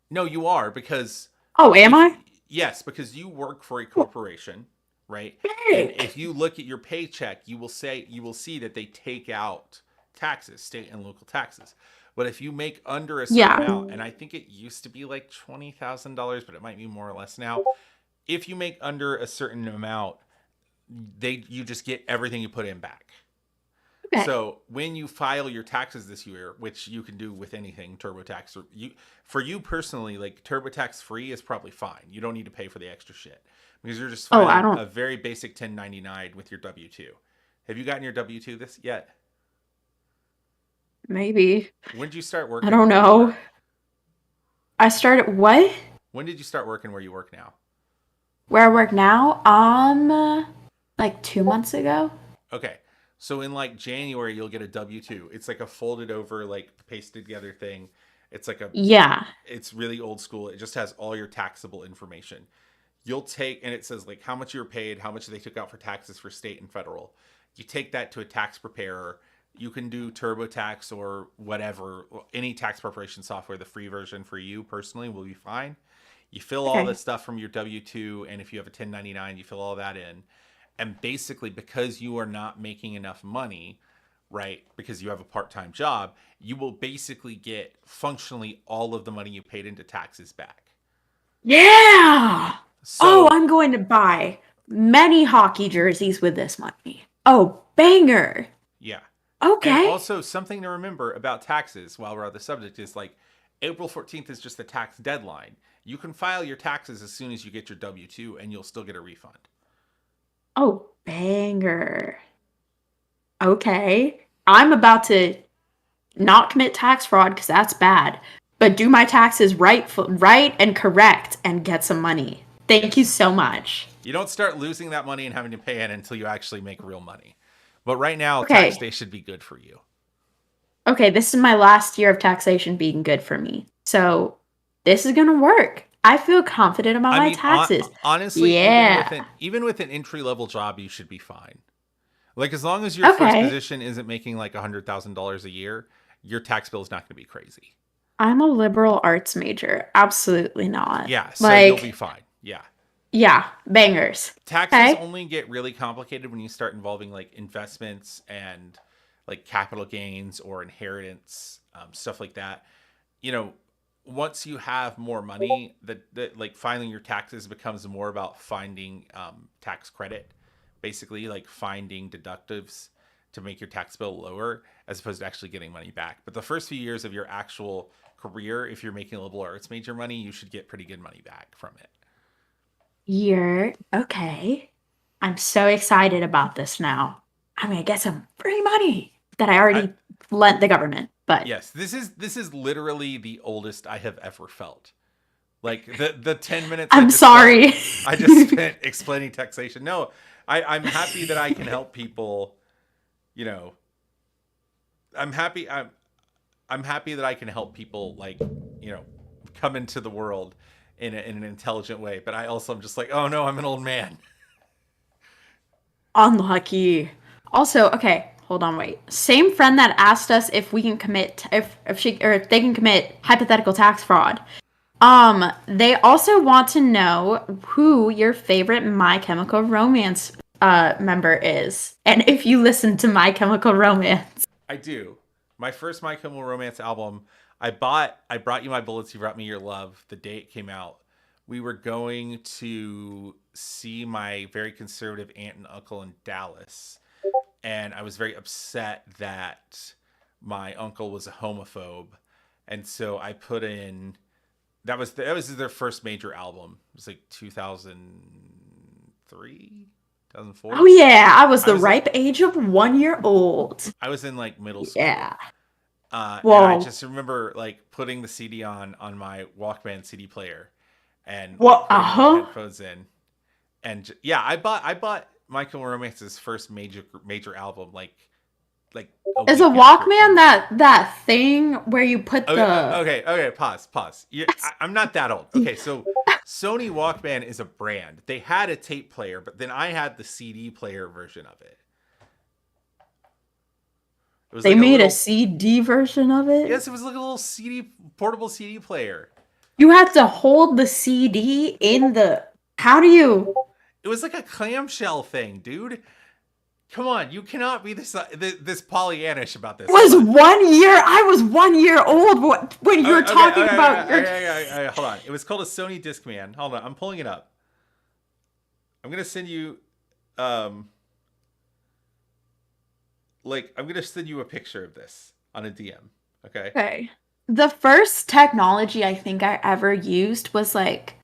no, you are because Oh, am if I? yes, because you work for a Well, corporation, right? And heck. if you look at your paycheck, you will see that they take out taxes, state and local taxes. But if you make under a certain Yeah. amount, and I think it used to be like $20,000, but it might be more or less now. If you make under a certain amount, you just get everything you put in back. Okay. So when you file your taxes this year, which you can do with anything TurboTax, or you for you personally, like TurboTax free is probably fine. You don't need to pay for the extra shit because you're just Oh, I filing don't. a very basic 1099 with your W-2. Have you gotten your W-2 this yet? Maybe. When did you start I working don't where you know. work? I started what? When did you start working where you work now? Where I work now? Like 2 months ago. Okay. So in like January, you'll get a W-2. It's like a folded over, like pasted together thing. It's like a, Yeah. it's really old school. It just has all your taxable information. You'll take, and it says like how much you were paid, how much they took out for taxes for state and federal. You take that to a tax preparer. You can do TurboTax or whatever, any tax preparation software. The free version for you personally will be fine. You fill all Okay. this stuff from your W 2, and if you have a 1099, you fill all that in. And basically, because you are not making enough money, right, because you have a part time job, you will basically get functionally all of the money you paid into taxes back. Yeah. Oh, So I'm going to buy many hockey jerseys with this money. Oh, banger. yeah. And Okay. also, something to remember about taxes while we're on the subject is like April 14th is just the tax deadline. You can file your taxes as soon as you get your W 2 and you'll still get a refund. Oh, banger. Okay. I'm about to not commit tax fraud because that's bad, but do my taxes right and correct and get some money. Thank you Yes. so much. You don't start losing that money and having to pay it until you actually make real money. But right now, tax Okay. day should be good for you. Okay, this is my last year of taxation being good for me. So this is gonna work. I feel confident about I my mean, taxes. honestly, Yeah. even with an entry level job, you should be fine. Like as long as your first Okay. position isn't making like $100,000 a year, your tax bill is not going to be crazy. I'm a liberal arts major. Absolutely not. Yeah, so you'll be Like, fine. Yeah. yeah, bangers. Taxes Okay. only get really complicated when you start involving like investments and like capital gains or inheritance, stuff like that. You know, once you have more money, that like filing your taxes becomes more about finding tax credit, basically like finding deductives to make your tax bill lower as opposed to actually getting money back. But the first few years of your actual career, if you're making a liberal arts major money, you should get pretty good money back from it. You're okay. I'm so excited about this now. I'm gonna get some free money that I I already lent the government. But Yes, this is literally the oldest I have ever felt. Like the 10 minutes I'm sorry. I just spent explaining taxation. No, I'm happy that I can help people. You know, I'm happy. I'm happy that I can help people. Like come into the world in an intelligent way. But I also am just like, oh no, I'm an old man. Unlucky. Also, okay, hold on, wait. Same friend that asked us if we can commit if she or if they can commit hypothetical tax fraud. They also want to know who your favorite My Chemical Romance member is, and if you listen to My Chemical Romance. I do. My first My Chemical Romance album, I brought you my bullets, you brought me your love. The day it came out, we were going to see my very conservative aunt and uncle in Dallas, and I was very upset that my uncle was a homophobe, and so I put in that was their first major album. It was like 2003, Oh 2004. yeah, I was I the was ripe age of 1 year old. I was in like middle school. Yeah. And I Whoa. just remember like putting the CD on my Walkman CD player, and like What? Uh putting my huh. headphones in, and yeah, I bought Michael Romance's first major album like a Is a week after it Walkman came out. that thing where you put Okay, the? okay. Pause. I'm not that old. Okay, so Sony Walkman is a brand. They had a tape player, but then I had the CD player version of it. It was They like a made a little, CD version of it. yes, it was like a little CD, portable CD player. You have to hold the CD in the. How do you? It was like a clamshell thing, dude. Come on, you cannot be this Pollyannish about this. Hold Was on. 1 year. I was 1 year old when you Okay, were talking about your. okay, hold on. It was called a Sony Discman. Hold on, I'm pulling it up. I'm gonna send you, um, I'm gonna send you a picture of this on a DM. Okay. Okay. The first technology I think I ever used was like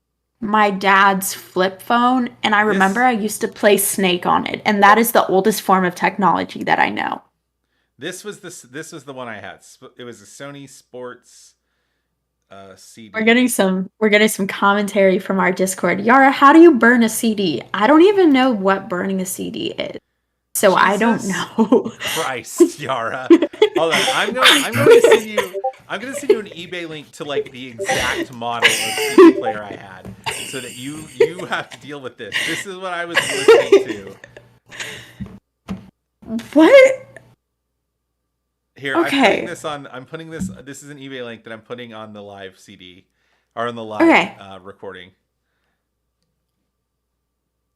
my dad's flip phone, and I remember This I used to play Snake on it, and that is the oldest form of technology that I know. this was the one I had. It was a Sony Sports We're CD. getting some commentary from our Discord. Yara, how do you burn a CD? I don't even know what burning a CD is. So I don't Jesus know. Christ, Yara. Hold on. I'm going to send you an eBay link to like the exact model of CD player I had so that you have to deal with this. This is what I was listening to. What? Here, Okay. I'm putting this is an eBay link that I'm putting on the live CD or on the live Okay. recording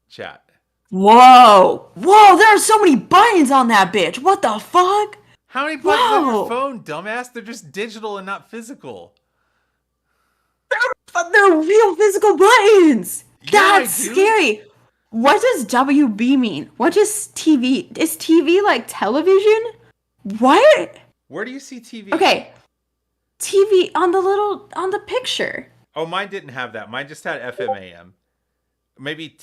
chat. Whoa. Whoa, there are so many buttons on that bitch. What the fuck? How many buttons on your Whoa. phone, dumbass? They're just digital and not physical. They're real physical buttons. Yeah, That's dude. scary. What does WB mean? What is TV? Is TV like television? What? Where do you see TV? Okay. TV on the picture. Oh, mine didn't have that. Mine just had FM AM. Maybe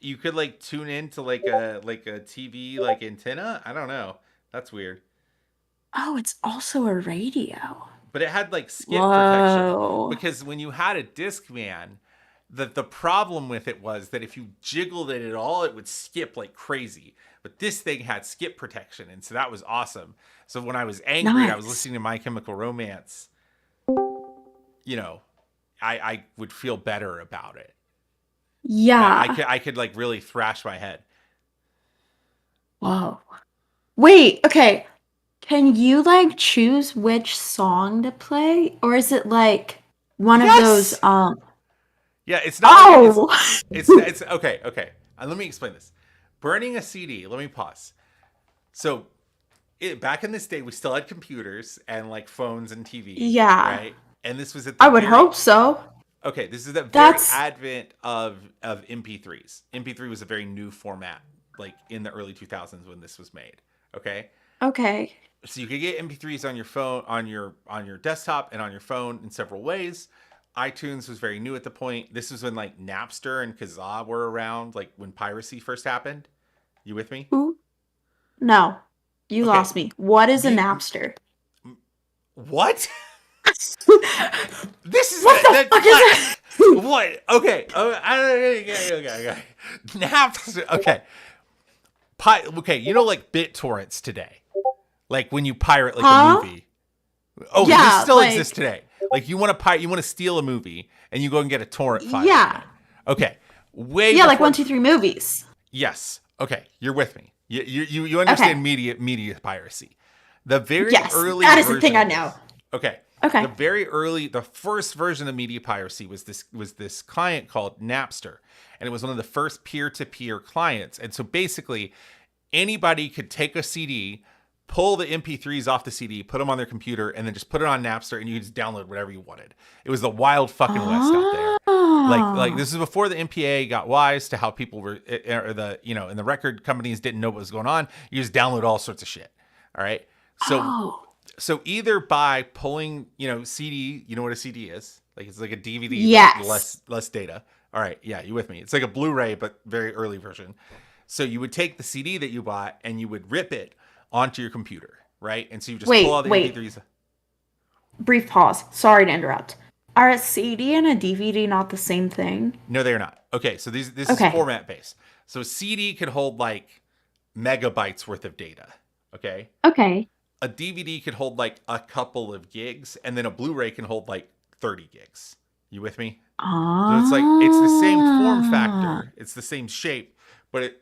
you could like tune in to like a TV like antenna. I don't know. That's weird. Oh, it's also a radio. But it had like skip protection Whoa. because when you had a Discman, the problem with it was that if you jiggled it at all, it would skip like crazy. But this thing had skip protection, and so that was awesome. So when I was angry, I was Nice. listening to My Chemical Romance. You know, I would feel better about it. Yeah. I could like really thrash my head. Whoa. Wait, okay. Can you like choose which song to play? Or is it like one of those Yes. Yeah, it's not like Oh. it's okay, okay. Let me explain this. Burning a CD, let me pause. So, back in this day, we still had computers and like phones and TV, Yeah. right? And this was at I the would hope so. okay, this is the very That's advent of MP3s. MP3 was a very new format, like in the early 2000s when this was made. Okay, okay. so you could get MP3s on your phone, on your desktop, and on your phone in several ways. iTunes was very new at the point. This was when like Napster and Kazaa were around, like when piracy first happened. You with me? Who? No. You Okay. lost me. What is a You Napster? what? This is What the fuck is that? what? Okay. Okay. Napster. Okay. Okay. You know, like BitTorrents today, like when you pirate like a Huh? movie. Oh, this Yeah, still like exists today. Like you want to you want to steal a movie, and you go and get a torrent file. From yeah. it. Okay. Way Yeah, like before. 1, 2, 3 movies. Yes. Okay. You're with me. You Okay. understand media piracy. The very Yes. early That is the thing version I of know. this. Okay. Okay. The first version of media piracy was this client called Napster, and it was one of the first peer-to-peer clients. And so basically, anybody could take a CD, pull the MP3s off the CD, put them on their computer, and then just put it on Napster, and you could just download whatever you wanted. It was the wild fucking west out there. Like Oh. this is before the MPA got wise to how people were, or the and the record companies didn't know what was going on. You just download all sorts of shit. All right. Oh. So either by pulling, CD, you know what a CD is? Like it's like a DVD, but Yes. less data. All right, yeah, you with me? It's like a Blu-ray, but very early version. So you would take the CD that you bought and you would rip it onto your computer, right? And so you just pull all the Wait. MP3s. Brief pause. Sorry to interrupt. Are a CD and a DVD not the same thing? No, they're not. Okay, so this is Okay. format based. So a CD could hold like megabytes worth of data. Okay. Okay. A DVD could hold like a couple of gigs, and then a Blu-ray can hold like 30 gigs. You with me? So it's like it's the same form Ah. factor, it's the same shape, but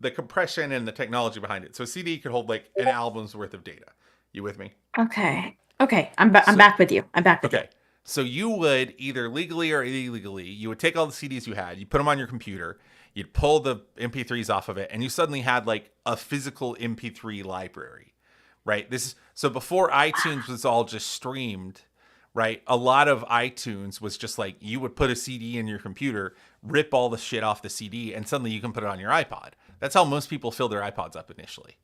the compression and the technology behind it. So a CD could hold like an album's worth of data. You with me? Okay. Okay. I'm So back with you. I'm back with you. okay. So you would either legally or illegally, you would take all the CDs you had, you put them on your computer, you'd pull the MP3s off of it, and you suddenly had like a physical MP3 library, right? This is so before iTunes was all just streamed, right? A lot of iTunes was just like you would put a CD in your computer, rip all the shit off the CD, and suddenly you can put it on your iPod. That's how most people fill their iPods up initially.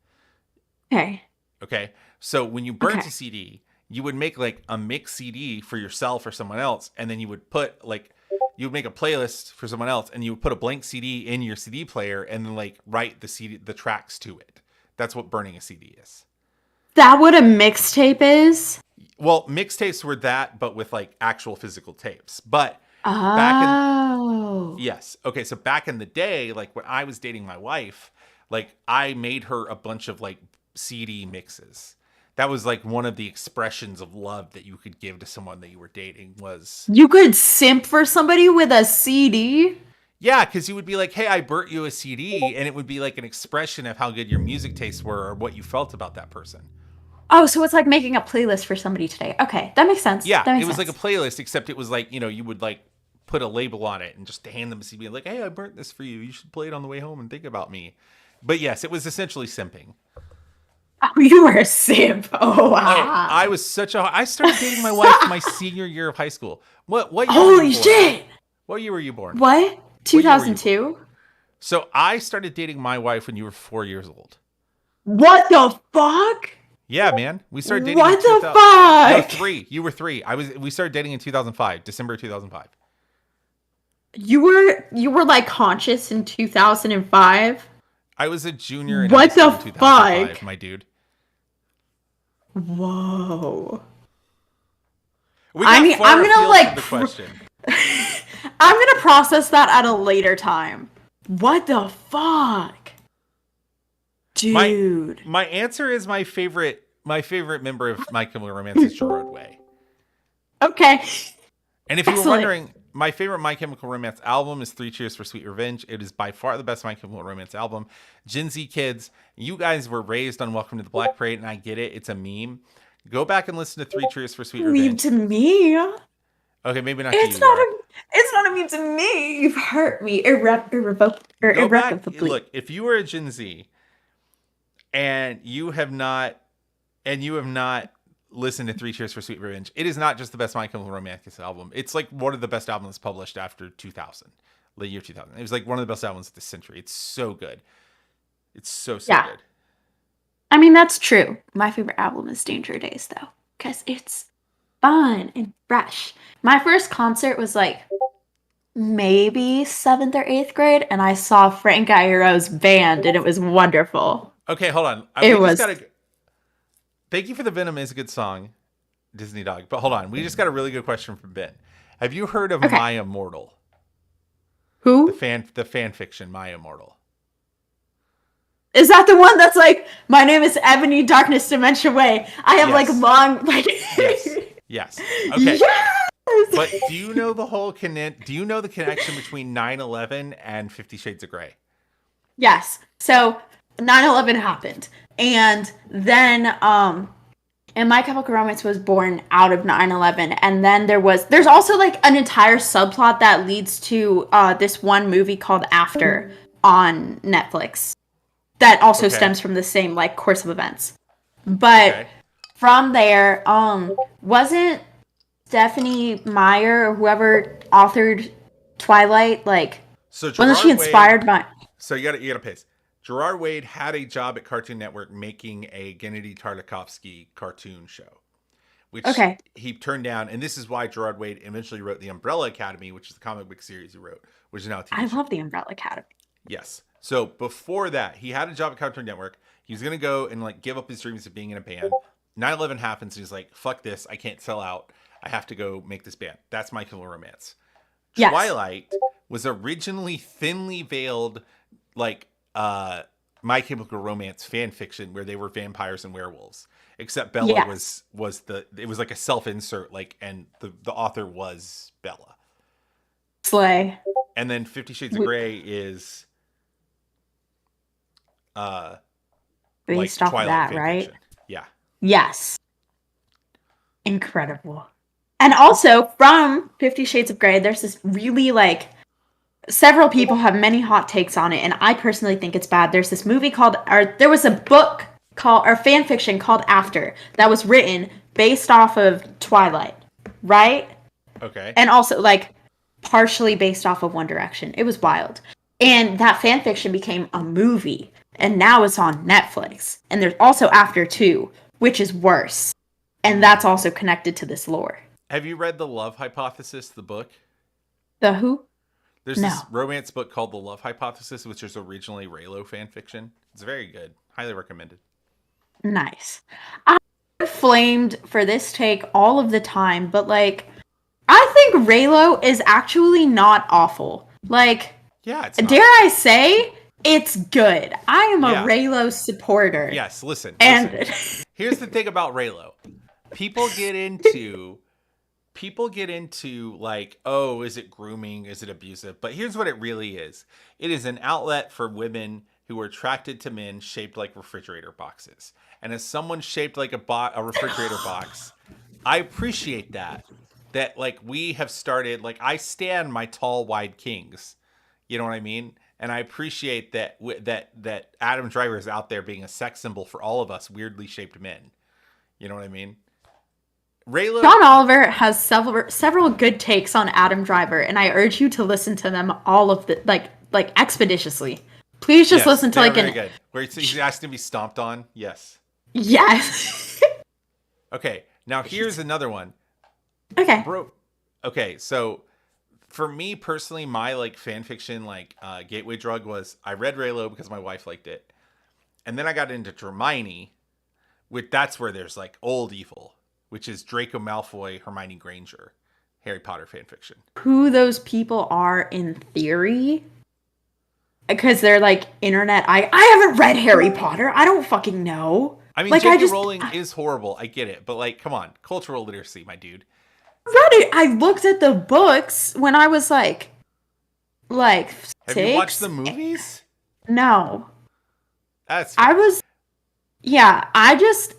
Okay. Okay. So when you burnt Okay. a CD, you would make like a mix CD for yourself or someone else. And then you would put like, you would make a playlist for someone else and you would put a blank CD in your CD player and then like write the CD, the tracks to it. That's what burning a CD is. That what a mixtape is? Well, mixtapes were that, but with like actual physical tapes. But back in, Oh. yes. Okay. So back in the day, like when I was dating my wife, like I made her a bunch of like CD mixes. That was like one of the expressions of love that you could give to someone that you were dating was, You could simp for somebody with a CD? yeah, because you would be like, hey, I burnt you a CD. And it would be like an expression of how good your music tastes were or what you felt about that person. Oh, so it's like making a playlist for somebody today. Okay, that makes sense. Yeah, That it makes was like a sense. playlist, except it was like, you know, you would like put a label on it and just hand them a CD like, hey, I burnt this for you. You should play it on the way home and think about me. But yes, it was essentially simping. Oh, you were a simp. Oh, Oh, I wow. was such a. I started dating my wife my senior year of high school. What year were you Holy born? shit. What year were you born? What? What year were you born? 2002? So I started dating my wife when you were 4 years old. What the fuck? Yeah, man. We started dating in What the 2000. No, fuck? three. You were three. I was. We started dating in 2005, December 2005. You were like conscious in 2005? I was a junior in high What school the in 2005, fuck? my dude. Whoa. We I got mean, far afield from the question. I'm gonna process that at a later time. What the fuck? My Dude. my answer is my favorite. My favorite member of My Chemical Romance is Gerard Way. Okay. And if you were Excellent. wondering, my favorite My Chemical Romance album is Three Cheers for Sweet Revenge. It is by far the best My Chemical Romance album. Gen Z kids, you guys were raised on Welcome to the Black Parade, and I get it. It's a meme. Go back and listen to Three Cheers for Sweet Meme Revenge. to me. Okay, maybe not to you, It's not Yara. a it's not a meme to me. You've hurt me Go back. irrevocably. Look, if you were a Gen Z and you have not listened to Three Cheers for Sweet Revenge, it is not just the best My Chemical Romance album. It's like one of the best albums published after 2000, the year 2000. It was like one of the best albums of the century. It's so good. It's so Yeah. good. I mean, that's true. My favorite album is Danger Days, though, because it's fun and fresh. My first concert was like maybe seventh or eighth grade, and I saw Frank Iro's band, and it was wonderful. Okay, hold on. We It just was gotta. Thank you for the Venom is a good song, Disney Dog. But hold on, we just got a really good question from Ben. Have you heard of okay. My Immortal? Who The fan fiction My Immortal. is that? The one that's like, my name is Ebony Darkness Dementia Way. I have like Yes. long like. Yes. Yes. Okay. Yes. But do you know do you know the connection between 9/11 and 50 Shades of Grey? Yes. So 9/11 happened. And then and My Chemical Romance was born out of 9/11. And then there's also like an entire subplot that leads to this one movie called After on Netflix that also Okay. stems from the same like course of events. But Okay. from there, wasn't Stephanie Meyer or whoever authored Twilight, like, So wasn't she Gerard Way. inspired by? So you gotta pace. Gerard Wade had a job at Cartoon Network making a Gennady Tartakovsky cartoon show, which Okay. he turned down. And this is why Gerard Wade eventually wrote The Umbrella Academy, which is the comic book series he wrote, which is now a I TV show. love the Umbrella Academy. Yes. So before that, he had a job at Cartoon Network. He was gonna go and like give up his dreams of being in a band. 9/11 happens, and he's like, "Fuck this! I can't sell out. I have to go make this band." That's My Chemical Romance. Yes. Twilight was originally thinly veiled, like My Chemical Romance fan fiction where they were vampires and werewolves. Except Bella Yes. was it was like a self insert, like, and the author was Bella. Slay. And then 50 Shades of Grey is uh like Based off of Twilight that, fan right? fiction. Yeah. Yes. Incredible. And also from 50 Shades of Grey, there's this really like several people have many hot takes on it, and I personally think it's bad. There's this movie called, or there was a book called, or fan fiction called After, that was written based off of Twilight, right? Okay. And also like partially based off of One Direction. It was wild. And that fan fiction became a movie, and now it's on Netflix. And there's also After 2, which is worse. And that's also connected to this lore. Have you read The Love Hypothesis, the book? The who? There's No. this romance book called The Love Hypothesis, which was originally Raylo fan fiction. It's very good. Highly recommended. Nice. I'm flamed for this take all of the time, but like, I think Raylo is actually not awful. Like, Yeah, it's not. dare I say, it's good. I am a Yeah. Raylo supporter. Yes, listen. And Here's the thing about Raylo. People get into like, oh, is it grooming? Is it abusive? But here's what it really is. It is an outlet for women who are attracted to men shaped like refrigerator boxes. And as someone shaped like a refrigerator box, I appreciate that. That like we have started, like I stand my tall, wide kings. You know what I mean? And I appreciate that that Adam Driver is out there being a sex symbol for all of us weirdly shaped men. You know what I mean? Raylo. John Oliver has several good takes on Adam Driver, and I urge you to listen to them all of the like expeditiously. Please just listen to like very good. Where he's asking to be stomped on. Yes. Yes. Okay. Now here's another one. Okay. Bro. Okay. So for me personally, my like fan fiction like gateway drug was I read Raylo because my wife liked it, and then I got into Hermione, which that's where there's like old evil, which is Draco Malfoy, Hermione Granger, Harry Potter fan fiction. Who those people are in theory? Because they're like internet. I haven't read Harry Potter. I don't fucking know. I mean, like, J.K. Rowling is horrible. I get it, but like, come on, cultural literacy, my dude. Read it. I looked at the books when I was like Have you watched the movies? No. That's fair.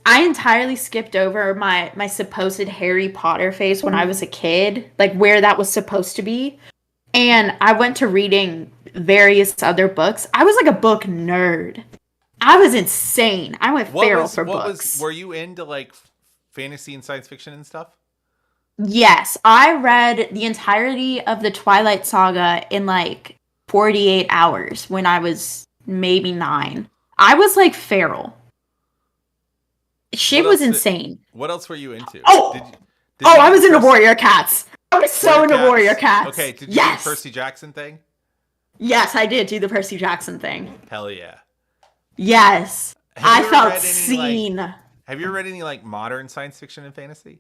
I entirely skipped over my supposed Harry Potter phase when I was a kid, like where that was supposed to be. And I went to reading various other books. I was like a book nerd. I was insane. I went feral for books. Were you into like fantasy and science fiction and stuff? Yes, I read the entirety of the Twilight Saga in like 48 hours when I was maybe 9. I was like feral. Shit was insane. What else were you into? I was into Warrior Cats. I was so into Warrior Cats. Okay, did you do the Percy Jackson thing? Yes, I did do the Percy Jackson thing. Hell yeah. Yes. I felt seen. Have you ever read any like modern science fiction and fantasy?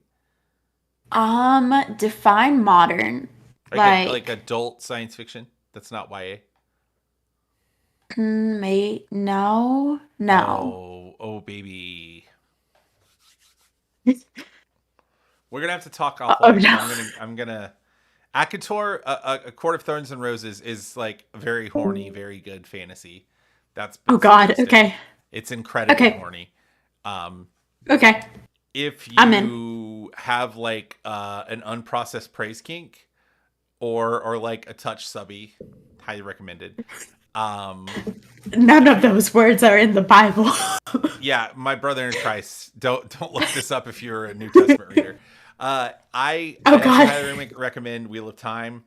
Define modern. Like adult science fiction that's not YA? No. Oh, baby. We're gonna have to talk offline. Oh, no. I'm gonna. ACOTAR, A Court of Thorns and Roses is like very horny, very good fantasy. That's oh god. suggested. Okay. It's incredibly horny. Okay. If you have like an unprocessed praise kink, or like a touch subby, highly recommended. None of those words are in the Bible. Yeah, my brother in Christ. Don't look this up if you're a New Testament reader. I highly recommend Wheel of Time.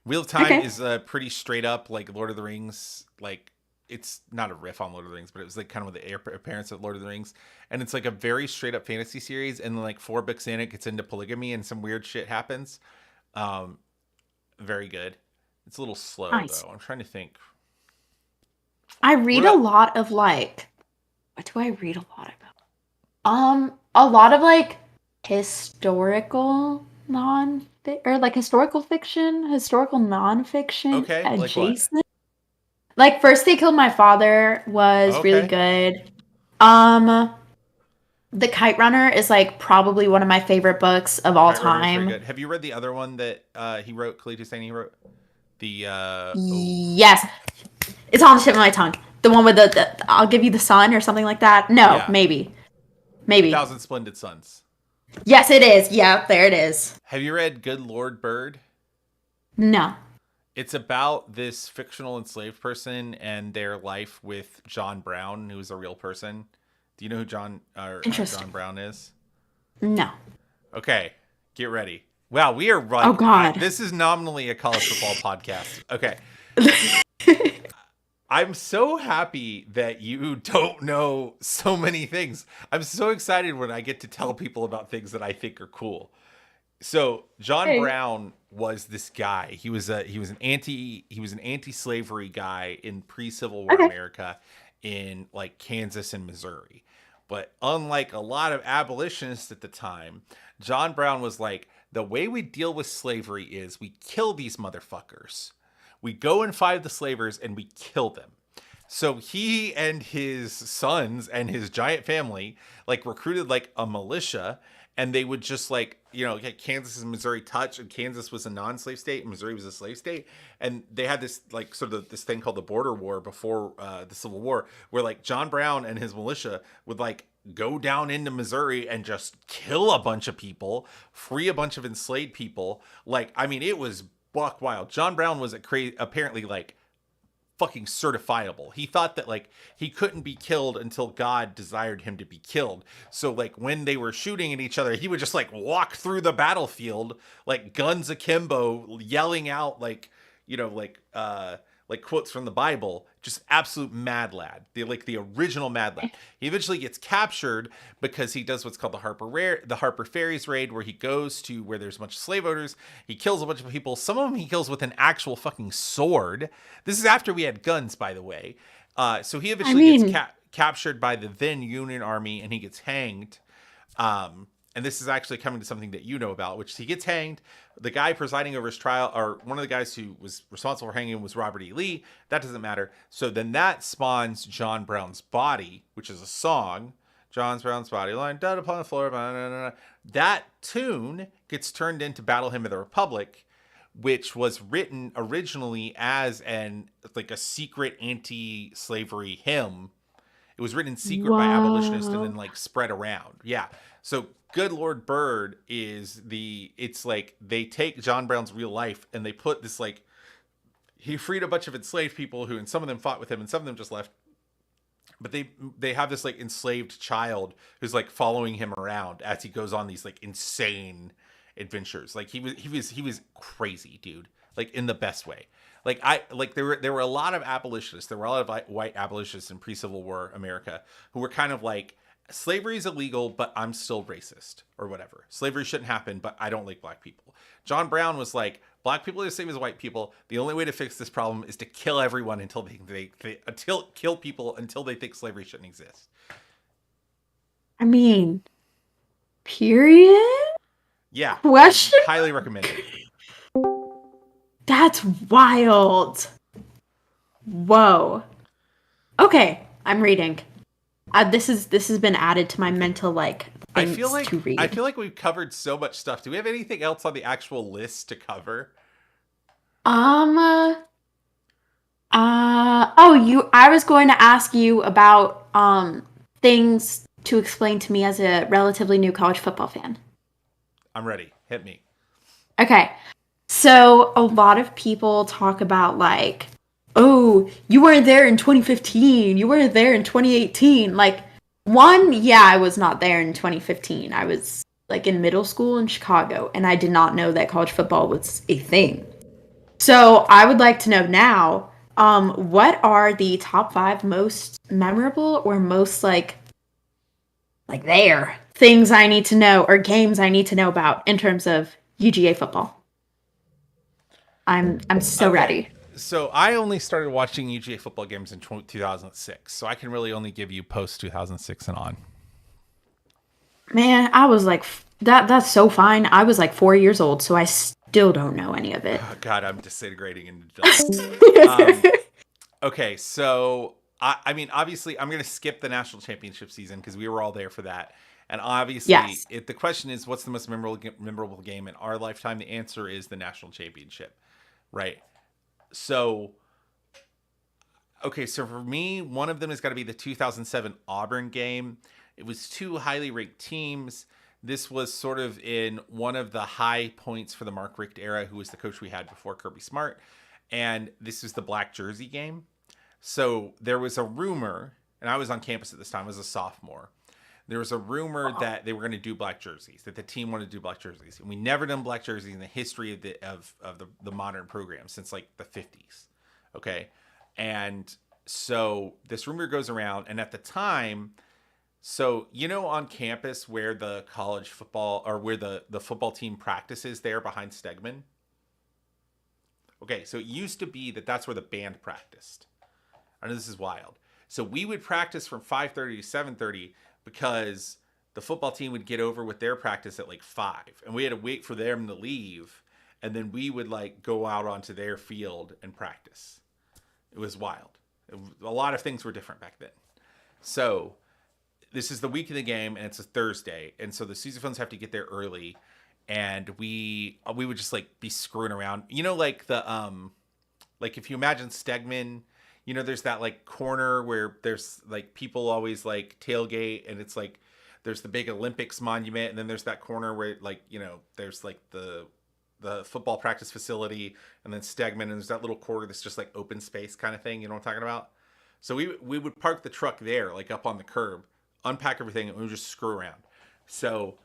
Wheel of Time is pretty straight up like Lord of the Rings. Like it's not a riff on Lord of the Rings, but it was like kind of the heir appearance of Lord of the Rings, and it's like a very straight up fantasy series. And then like 4 books in, it gets into polygamy and some weird shit happens. Very good. It's a little slow though. I'm trying to think. I read a lot of like. What do I read a lot about? A lot of like historical historical fiction, historical nonfiction. Okay, adjacent. Like First They Killed My Father was really good. The Kite Runner is like probably one of my favorite books of all time. Very good. Have you read the other one that he wrote? Khalid Hosseini wrote. Yes, it's on the tip of my tongue. The one with the I'll give you the sun or something like that? No, Yeah. maybe. A Maybe. Thousand Splendid Suns. Yes, it is. Yeah, there it is. Have you read Good Lord Bird? No. It's about this fictional enslaved person and their life with John Brown, who is a real person. Do you know who John Interesting. Brown is? No. Okay, get ready. Wow, we are Oh like God. this is nominally a college football podcast. Okay, I'm so happy that you don't know so many things. I'm so excited when I get to tell people about things that I think are cool. So John Hey. Brown was this guy. He was an anti-slavery guy in pre-Civil War Okay. America in like Kansas and Missouri. But unlike a lot of abolitionists at the time, John Brown was like, the way we deal with slavery is we kill these motherfuckers. We go and find the slavers and we kill them. So he and his sons and his giant family like recruited like a militia, and they would just like, get Kansas and Missouri touch, and Kansas was a non-slave state and Missouri was a slave state, and they had this like sort of this thing called the border war before the Civil War, where like John Brown and his militia would like go down into Missouri and just kill a bunch of people, free a bunch of enslaved people. Like, I mean, it was buck wild. John Brown was apparently like fucking certifiable. He thought that like he couldn't be killed until God desired him to be killed. So like when they were shooting at each other, he would just like walk through the battlefield like guns akimbo, yelling out like quotes from the Bible, just absolute mad lad. The original mad lad. He eventually gets captured because he does what's called the Harper Ferries raid, where he goes to where there's a bunch of slave owners. He kills a bunch of people. Some of them he kills with an actual fucking sword. This is after we had guns, by the way. So he I eventually gets mean, captured by the then Union Army, and he gets hanged. And this is actually coming to something that you know about, which he gets hanged. The guy presiding over his trial, or one of the guys who was responsible for hanging him, was Robert E. Lee. That doesn't matter. So then that spawns John Brown's Body, which is a song. John Brown's Body lying dead upon the floor. Blah, blah, blah. That tune gets turned into Battle Hymn of the Republic, which was written originally as a secret anti-slavery hymn. It was written in secret by abolitionists and then whoa. like spread around. Yeah. So Good Lord Bird it's like they take John Brown's real life and they put this like, he freed a bunch of enslaved people and some of them fought with him and some of them just left. But they have this like enslaved child who's like following him around as he goes on these like insane adventures. Like he was crazy, dude. Like in the best way. There were a lot of abolitionists. There were a lot of white abolitionists in pre-Civil War America who were kind of like, slavery is illegal, but I'm still racist or whatever. Slavery shouldn't happen, but I don't like black people. John Brown was like, black people are the same as white people. The only way to fix this problem is to kill everyone until kill people until they think slavery shouldn't exist. I mean, period? Yeah, Question? highly recommended. That's wild. Whoa. Okay, I'm reading. This has been added to my mental like I things feel like to read. I feel like we've covered so much stuff. Do we have anything else on the actual list to cover? Um. I was going to ask you about things to explain to me as a relatively new college football fan. I'm ready. Hit me. Okay. So a lot of people talk about like, oh, you weren't there in 2015. You weren't there in 2018. Like, yeah, I was not there in 2015. I was like in middle school in Chicago, and I did not know that college football was a thing. So I would like to know now, what are the top 5 most memorable or most like there things I need to know or games I need to know about in terms of UGA football? I'm so ready. So I only started watching UGA football games in 2006, so I can really only give you post 2006 and on. Man, I was like that's so fine. I was like 4 years old, so I still don't know any of it. Oh, God, I'm disintegrating into dust. Okay, so I mean, obviously, I'm going to skip the national championship season because we were all there for that. And obviously, Yes. the question is, what's the most memorable game in our lifetime? The answer is the national championship, right? So Okay, so for me, one of them has got to be the 2007 Auburn game. It was two highly ranked teams. This was sort of in one of the high points for the Mark Richt era, who was the coach we had before Kirby Smart. And this is the black jersey game. So there was a rumor, and I was on campus at this time, I was a sophomore. There was a rumor that they were going to do black jerseys, that the team wanted to do black jerseys. And we never done black jerseys in the history of the modern program since like the 50s. Okay. And so this rumor goes around, and at the time, so on campus where the college football or where the football team practices there behind Stegman. Okay, so it used to be that that's where the band practiced. I know this is wild. So we would practice from 5:30 to 7:30 because the football team would get over with their practice at like 5, and we had to wait for them to leave, and then we would like go out onto their field and practice. It was wild. A lot of things were different back then. So this is the week of the game, and it's a Thursday, and so the Sousaphones have to get there early, and we would just like be screwing around. Like like if you imagine Stegman, there's that like corner where there's like people always like tailgate, and it's like there's the big Olympics monument, and then there's that corner where like there's like the football practice facility, and then Stegman, and there's that little corner that's just like open space kind of thing. You know what I'm talking about? So we would park the truck there, like up on the curb, unpack everything, and we would just screw around. So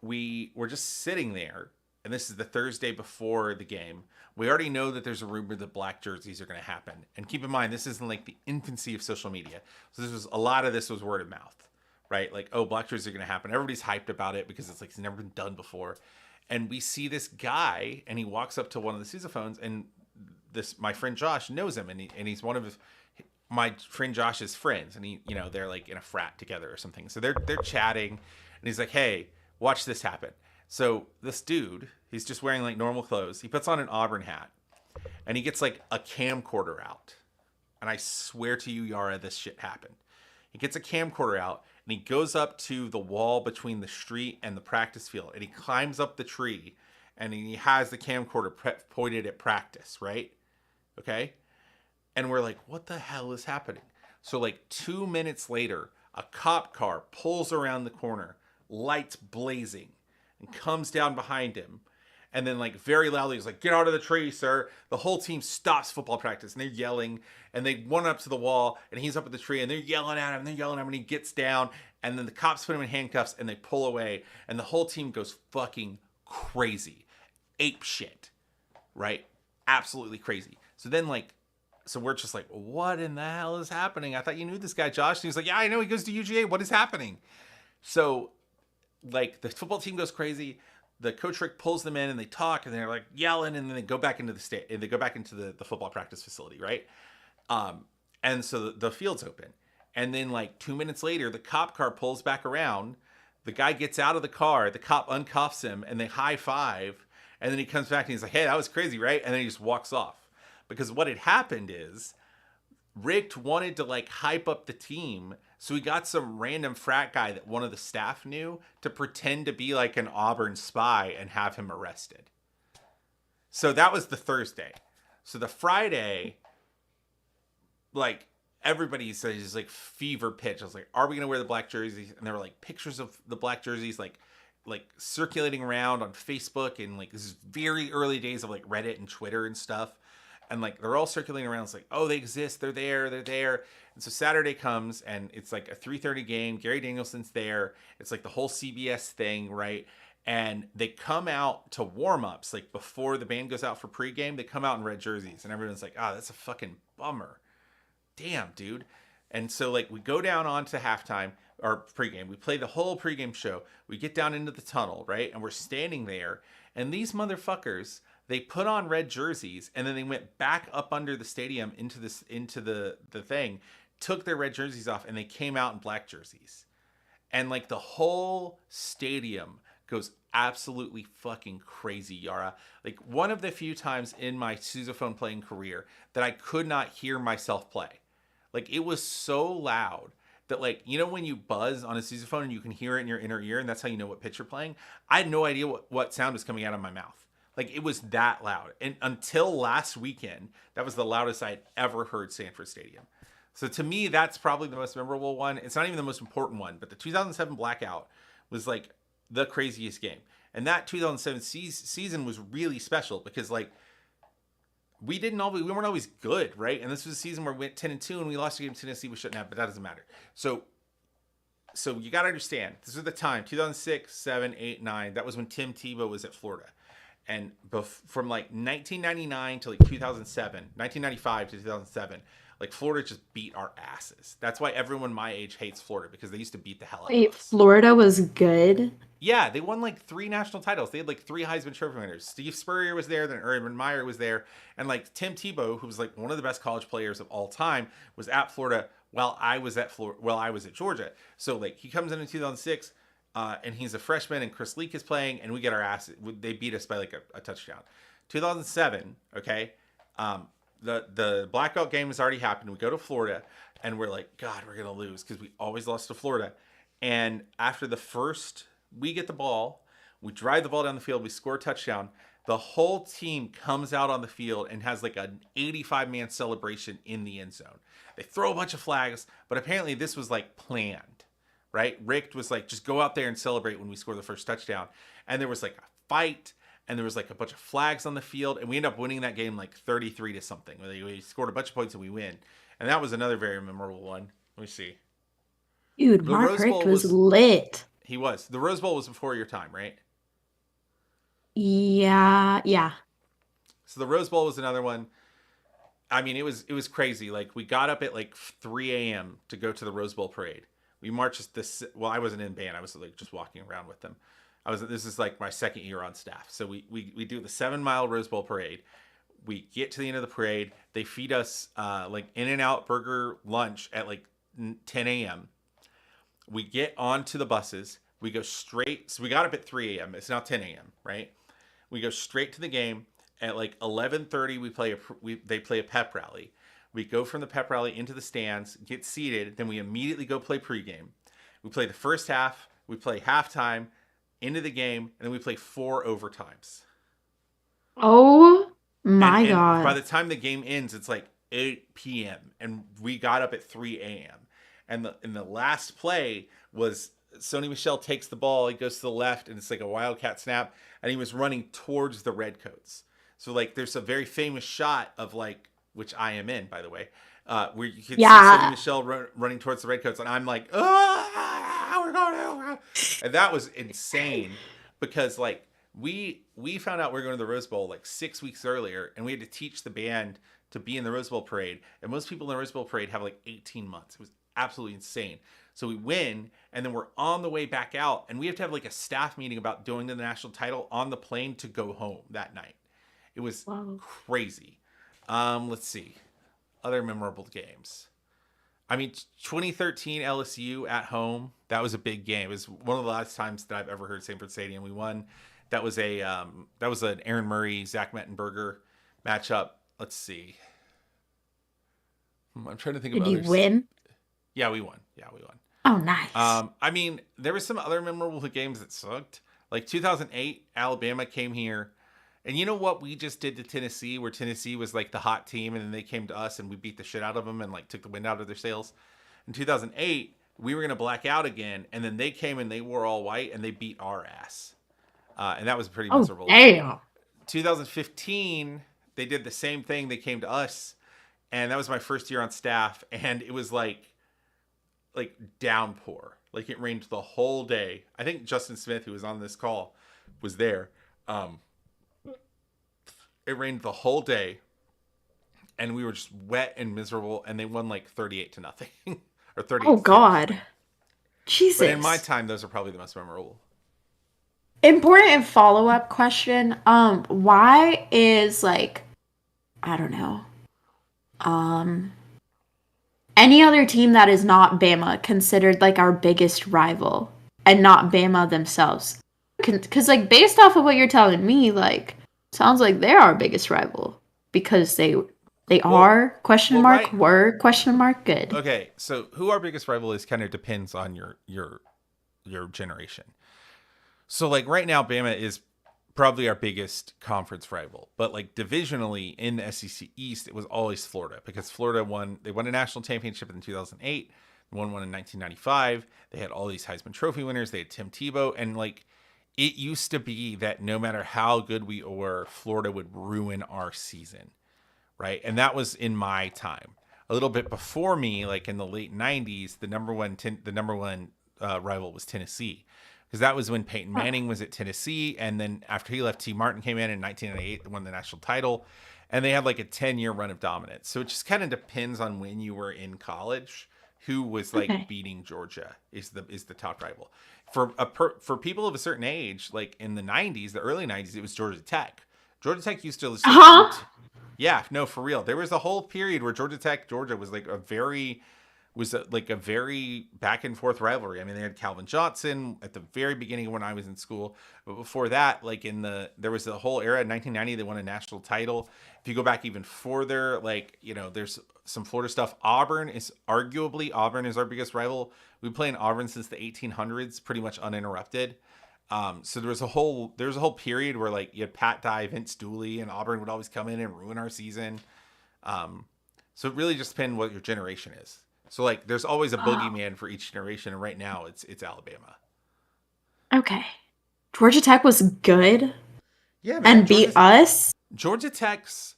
we were just sitting there, and this is the Thursday before the game. We already know that there's a rumor that black jerseys are going to happen. And keep in mind, this isn't like the infancy of social media. So a lot of this was word of mouth, right? Like, oh, black jerseys are going to happen. Everybody's hyped about it because it's like it's never been done before. And we see this guy, and he walks up to one of the Sousaphones, and my friend Josh knows him, and he's one of my friend Josh's friends, and they're like in a frat together or something. So they're chatting, and he's like, "Hey, watch this happen." So this dude, he's just wearing like normal clothes. He puts on an Auburn hat, and he gets like a camcorder out. And I swear to you, Yara, this shit happened. He gets a camcorder out, and he goes up to the wall between the street and the practice field, and he climbs up the tree, and he has the camcorder pointed at practice, right? Okay? And we're like, what the hell is happening? So like 2 minutes later, a cop car pulls around the corner, lights blazing, and comes down behind him. And then like very loudly, he's like, "Get out of the tree, sir." The whole team stops football practice, and they're yelling, and they run up to the wall, and he's up at the tree, and they're yelling at him, and he gets down, and then the cops put him in handcuffs, and they pull away, and the whole team goes fucking crazy. Ape shit. Right? Absolutely crazy. So we're just like, what in the hell is happening? I thought you knew this guy, Josh. And he was like, yeah, I know. He goes to UGA. What is happening? So, like, the football team goes crazy. The coach Rick pulls them in, and they talk, and they're like yelling, and then they go back into the football practice facility, right? And so the field's open, and then like 2 minutes later, the cop car pulls back around. The guy gets out of the car. The cop uncuffs him, and they high five. And then he comes back, and he's like, "Hey, that was crazy, right?" And then he just walks off. Because what had happened is Richt wanted to like hype up the team, so he got some random frat guy that one of the staff knew to pretend to be like an Auburn spy and have him arrested. So that was the Thursday. So the Friday, like everybody says like fever pitch. I was like, "Are we gonna wear the black jerseys?" And there were like pictures of the black jerseys like circulating around on Facebook, and like this is very early days of like Reddit and Twitter and stuff. And like they're all circulating around. It's like, oh, they exist. They're there. And so Saturday comes, and it's like a 3:30 game. Gary Danielson's there. It's like the whole CBS thing, right? And they come out to warm-ups, like before the band goes out for pregame. They come out in red jerseys, and everyone's like, oh, that's a fucking bummer. Damn, dude. And so like we go down onto halftime or pregame. We play the whole pregame show. We get down into the tunnel, right? And we're standing there, and these motherfuckers, they put on red jerseys, and then they went back up under the stadium into the thing, took their red jerseys off, and they came out in black jerseys. And like the whole stadium goes absolutely fucking crazy, Yara. Like one of the few times in my sousaphone playing career that I could not hear myself play. Like it was so loud that like, when you buzz on a sousaphone and you can hear it in your inner ear, and that's how you know what pitch you're playing. I had no idea what sound was coming out of my mouth. Like it was that loud. And until last weekend, that was the loudest I had ever heard Sanford Stadium. So to me, that's probably the most memorable one. It's not even the most important one, but the 2007 blackout was like the craziest game. And that 2007 season was really special because like we weren't always good, right? And this was a season where we went 10-2 and we lost a game to Tennessee we shouldn't have, but that doesn't matter. So you got to understand, this was the time 2006, 7, 8, 9. That was when Tim Tebow was at Florida. And from like 1999 to like 2007, 1995 to 2007, like Florida just beat our asses. That's why everyone my age hates Florida, because they used to beat the hell out of Wait, us. Florida was good? Yeah, they won like 3 national titles. They had like 3 Heisman Trophy winners. Steve Spurrier was there, then Urban Meyer was there, and like Tim Tebow, who was like one of the best college players of all time, was at Florida while I was at Georgia. So like he comes in 2006, and he's a freshman, and Chris Leak is playing, and we get our ass. They beat us by like a touchdown. 2007, okay. The blackout game has already happened. We go to Florida, and we're like, God, we're gonna lose because we always lost to Florida. And after the first, we get the ball, we drive the ball down the field, we score a touchdown. The whole team comes out on the field and has like an 85-man celebration in the end zone. They throw a bunch of flags, but apparently this was like planned, right? Rick was like, just go out there and celebrate when we score the first touchdown. And there was like a fight, and there was like a bunch of flags on the field, and we ended up winning that game like 33 to something. We scored a bunch of points and we win. And that was another very memorable one. Let me see. Dude, The Mark Rose Richt Bowl was was lit. He was. The Rose Bowl was before your time, right? Yeah, yeah. So the Rose Bowl was another one. I mean, it was crazy. Like we got up at like 3 a.m. to go to the Rose Bowl parade. We marched this. Well, I wasn't in band. I was like just walking around with them. This is like my second year on staff. So we do the 7 mile Rose Bowl parade. We get to the end of the parade. They feed us like In-N-Out burger lunch at like 10 a.m. We get onto the buses. We go straight. So we got up at 3 a.m. It's now 10 a.m. Right? We go straight to the game. At like 11:30, they play a pep rally. We go from the pep rally into the stands, get seated, then we immediately go play pregame. We play the first half, we play halftime, into the game, and then we play 4 overtimes. Oh And my and by God. the time the game ends, it's like 8 p.m. and we got up at 3 a.m. And the last play was Sony Michel takes the ball, he goes to the left, and it's like a wildcat snap, and he was running towards the Redcoats. So like, there's a very famous shot of like, which I am in, by the way, where you could see Sony Yeah. Michel running towards the Redcoats, and I'm like, ah, we're going to, and that was insane because like we found out we were going to the Rose Bowl like 6 weeks earlier, and we had to teach the band to be in the Rose Bowl parade, and most people in the Rose Bowl parade have like 18 months. It was absolutely insane. So we win, and then we're on the way back out, and we have to have like a staff meeting about doing the national title on the plane to go home that night. It was Wow. crazy. Let's see. Other memorable games. I mean, 2013 LSU at home. That was a big game. It was one of the last times that I've ever heard Sanford Stadium. We won. That was an Aaron Murray, Zach Mettenberger matchup. Let's see. I'm trying to think of Did you others. win? Yeah, we won. Yeah, we won. Oh, nice. I mean, there were some other memorable games that sucked. Like 2008, Alabama came here. And you know what we just did to Tennessee, where Tennessee was like the hot team, and then they came to us and we beat the shit out of them and like took the wind out of their sails. In 2008, we were going to black out again, and then they came and they wore all white and they beat our ass. And that was pretty Oh, miserable. damn. 2015, they did the same thing. They came to us, and that was my first year on staff, and it was like downpour. Like it rained the whole day. I think Justin Smith, who was on this call, was there. It rained the whole day, and we were just wet and miserable, and they won like 38-0 or 38 Oh, to 10 or God. something. But in my Jesus. time, those are probably the most memorable. Important follow-up question. Why is like, I don't know, um, any other team that is not Bama considered like our biggest rival and not Bama themselves? Because like based off of what you're telling me, like sounds like they're our biggest rival because they Well, are question well, mark right. were question mark good. Okay, so who our biggest rival is kind of depends on your generation. So like right now, Bama is probably our biggest conference rival. But like divisionally in the SEC East, it was always Florida because Florida won. They won a national championship in 2008. Won one in 1995. They had all these Heisman Trophy winners. They had Tim Tebow, and like it used to be that no matter how good we were, Florida would ruin our season, right? And that was in my time. A little bit before me, like in the late '90s, the number one rival was Tennessee, because that was when Peyton Manning was at Tennessee, and then after he left, T. Martin came in 1998 and won the national title, and they had like a 10-year run of dominance. So it just kind of depends on when you were in college, who was like Okay. beating Georgia is the top rival. For people of a certain age, like in the '90s, the early '90s, it was Georgia Tech. Georgia Tech used to just like Huh? yeah, no, for real. There was a whole period where Georgia was like a very back and forth rivalry. I mean, they had Calvin Johnson at the very beginning when I was in school, but before that, like there was the whole era in 1990. They won a national title. If you go back even further, like there's some Florida stuff. Auburn is our biggest rival. We've been playing Auburn since the 1800s, pretty much uninterrupted. So there was a whole period where like you had Pat Dye, Vince Dooley, and Auburn would always come in and ruin our season. So it really just depends what your generation is. So like there's always a Oh, boogeyman for each generation, and right now it's Alabama. okay. Georgia Tech was good Yeah, man. and beat us. Georgia Tech's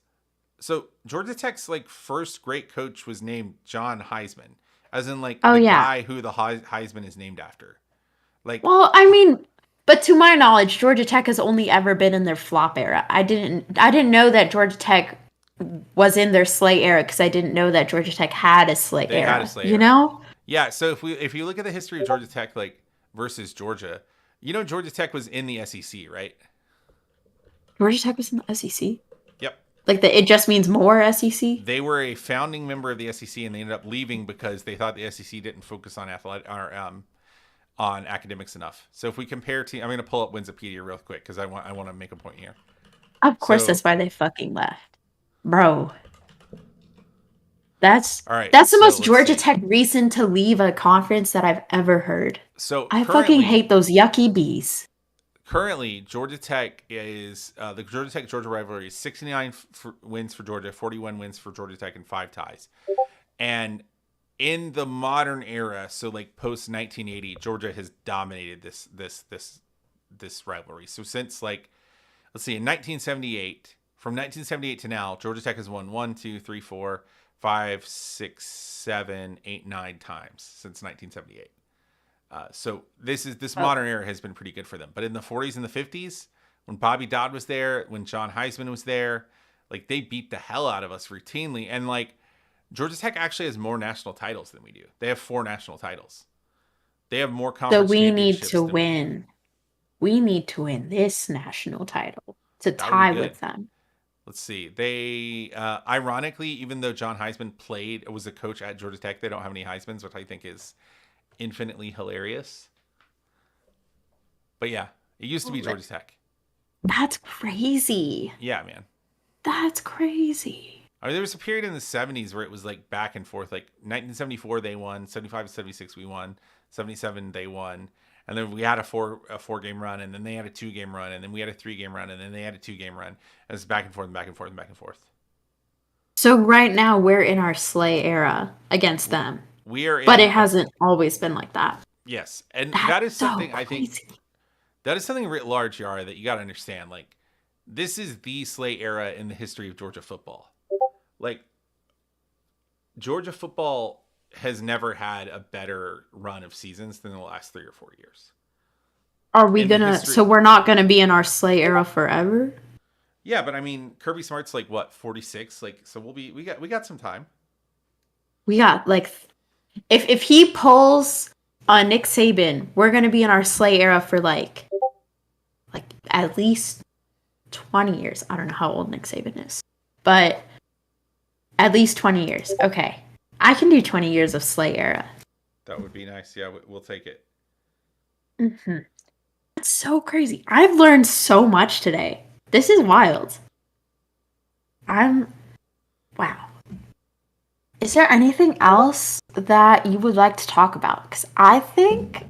Georgia Tech's like first great coach was named John Heisman, as in like Oh the yeah. guy who the Heisman is named after. Like Well, I mean, but to my knowledge, Georgia Tech has only ever been in their flop era. I didn't know that Georgia Tech was in their slay era because I didn't know that Georgia Tech had a slay they had a era. Slay You era. know? Yeah, so if you look at the history of Georgia Tech like versus Georgia, Georgia Tech was in the SEC, right? Georgia Tech was in the SEC. Yep. Like it just means more SEC. They were a founding member of the SEC, and they ended up leaving because they thought the SEC didn't focus on on academics enough. So if we compare I'm going to pull up Winsipedia real quick because I want to make a point here. Of course, So that's why they fucking left, bro. That's all right, that's the so most let's Georgia see. Tech reason to leave a conference that I've ever heard. So I fucking currently, hate those yucky bees. Georgia Tech is the Georgia Tech Georgia rivalry is 69 wins for Georgia, 41 wins for Georgia Tech, and 5 ties. And in the modern era, so like post 1980, Georgia has dominated this rivalry. So since like let's see, in 1978, from 1978 to now, Georgia Tech has won 1, 2, 3, 4, 5, 6, 7, 8, 9 times since 1978. So this Oh, modern era has been pretty good for them. But in the 40s and the 50s, when Bobby Dodd was there, when John Heisman was there, like they beat the hell out of us routinely. And like Georgia Tech actually has more national titles than we do. They have 4 national titles. They have more so conference we need championships to than we do. win. We need to win this national title to That would be tie good. with them. Let's see. They ironically, even though John Heisman was a coach at Georgia Tech, they don't have any Heismans, which I think is infinitely hilarious. But yeah, it used to be Georgia Tech. That's crazy. Yeah, man. That's crazy. I mean, there was a period in the 70s where it was like back and forth. Like 1974, they won. 75 to 76, we won. 77, they won. And then we had a four game run, and then they had a 2 game run, and then we had a 3 game run, and then they had a 2 game run. And it's back and forth and back and forth and back and forth. So right now we're in our slay era against them, We are but it in hasn't always been like that. yes, and That's that is so something I think crazy. that is something writ large, Yara, that you got to understand. Like, this is the Slay era in the history of Georgia football. Like, Georgia football has never had a better run of seasons than the last 3 or 4 years Are we in the gonna? history. So we're not gonna be in our slay era forever? Yeah, but I mean, Kirby Smart's like what 46. Like, so we got some time. We got like, if he pulls Nick Saban, we're gonna be in our slay era for like at least 20 years. I don't know how old Nick Saban is, but at least 20 years. Okay, I can do 20 years of slay era. That would be nice. Yeah, we'll take it. Hmm. That's so crazy. I've learned so much today. This is wild. I'm wow. Is there anything else that you would like to talk about? Because I think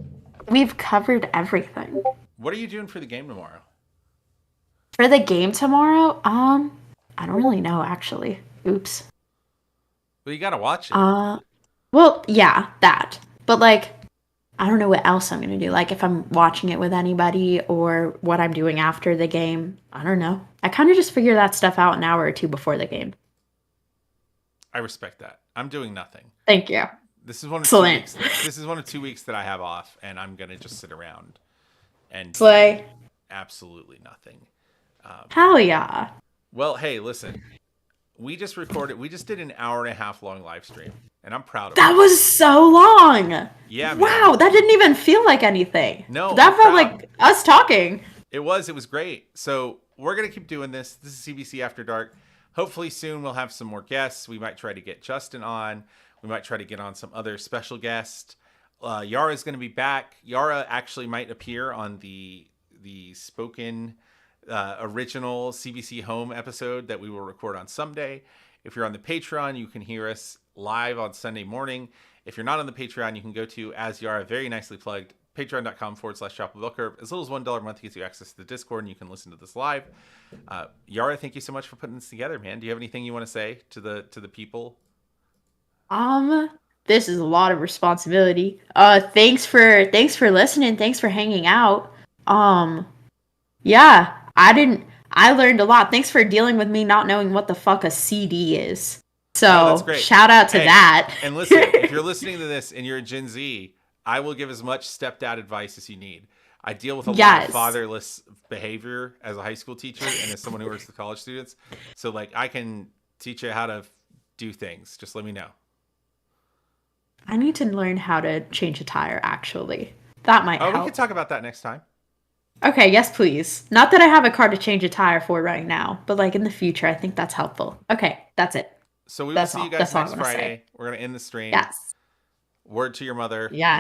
we've covered everything. What are you doing for the game tomorrow? For the game tomorrow, I don't really know actually. Oops. Well, you got to watch it. Uh, well, yeah, that. But like, I don't know what else I'm gonna do. Like, if I'm watching it with anybody or what I'm doing after the game, I don't know. I kind of just figure that stuff out an hour or two before the game. I respect that. I'm doing nothing. Thank you. This is one of two Excellent. weeks. This is 1 or 2 weeks that I have off, and I'm gonna just sit around and do Slay. absolutely nothing. Hell yeah. Well, hey, listen. We just recorded. We just did an hour and a half long live stream, and I'm proud of That us. was so long. Yeah, Wow, man. that didn't even feel like anything. No, That I'm felt proud. like us talking. It was. It was great. So we're gonna keep doing this. This is CBC After Dark. Hopefully soon we'll have some more guests. We might try to get Justin on. We might try to get on some other special guests. Yara is going to be back. Yara actually might appear on the spoken original CBC Home episode that we will record on someday. If you're on the Patreon, you can hear us live on Sunday morning. If you're not on the Patreon, you can go to, as Yara very nicely plugged, patreon.com/Shop of Bell Curve. As little as $1 a month gets you access to the Discord, and you can listen to this live. Yara, thank you so much for putting this together, man. Do you have anything you want to say to the people? This is a lot of responsibility. Thanks for listening. Thanks for hanging out. Yeah, I learned a lot. Thanks for dealing with me not knowing what the fuck a CD is. No, that's So, great. shout out to Hey, that. and listen, if you're listening to this and you're a Gen Z, I will give as much stepdad advice as you need. I deal with a lot Yes. of fatherless behavior as a high school teacher and as someone who works with college students. So, like, I can teach you how to do things. Just let me know. I need to learn how to change a tire, actually. That might Oh, we help. can talk about that next time. Okay, yes, please. Not that I have a car to change a tire for right now, but like in the future, I think that's helpful. Okay, that's it. So we will That's see all. you guys That's all I next wanna say. Friday. We're going to end the stream. Yes. Word to your mother. Yeah.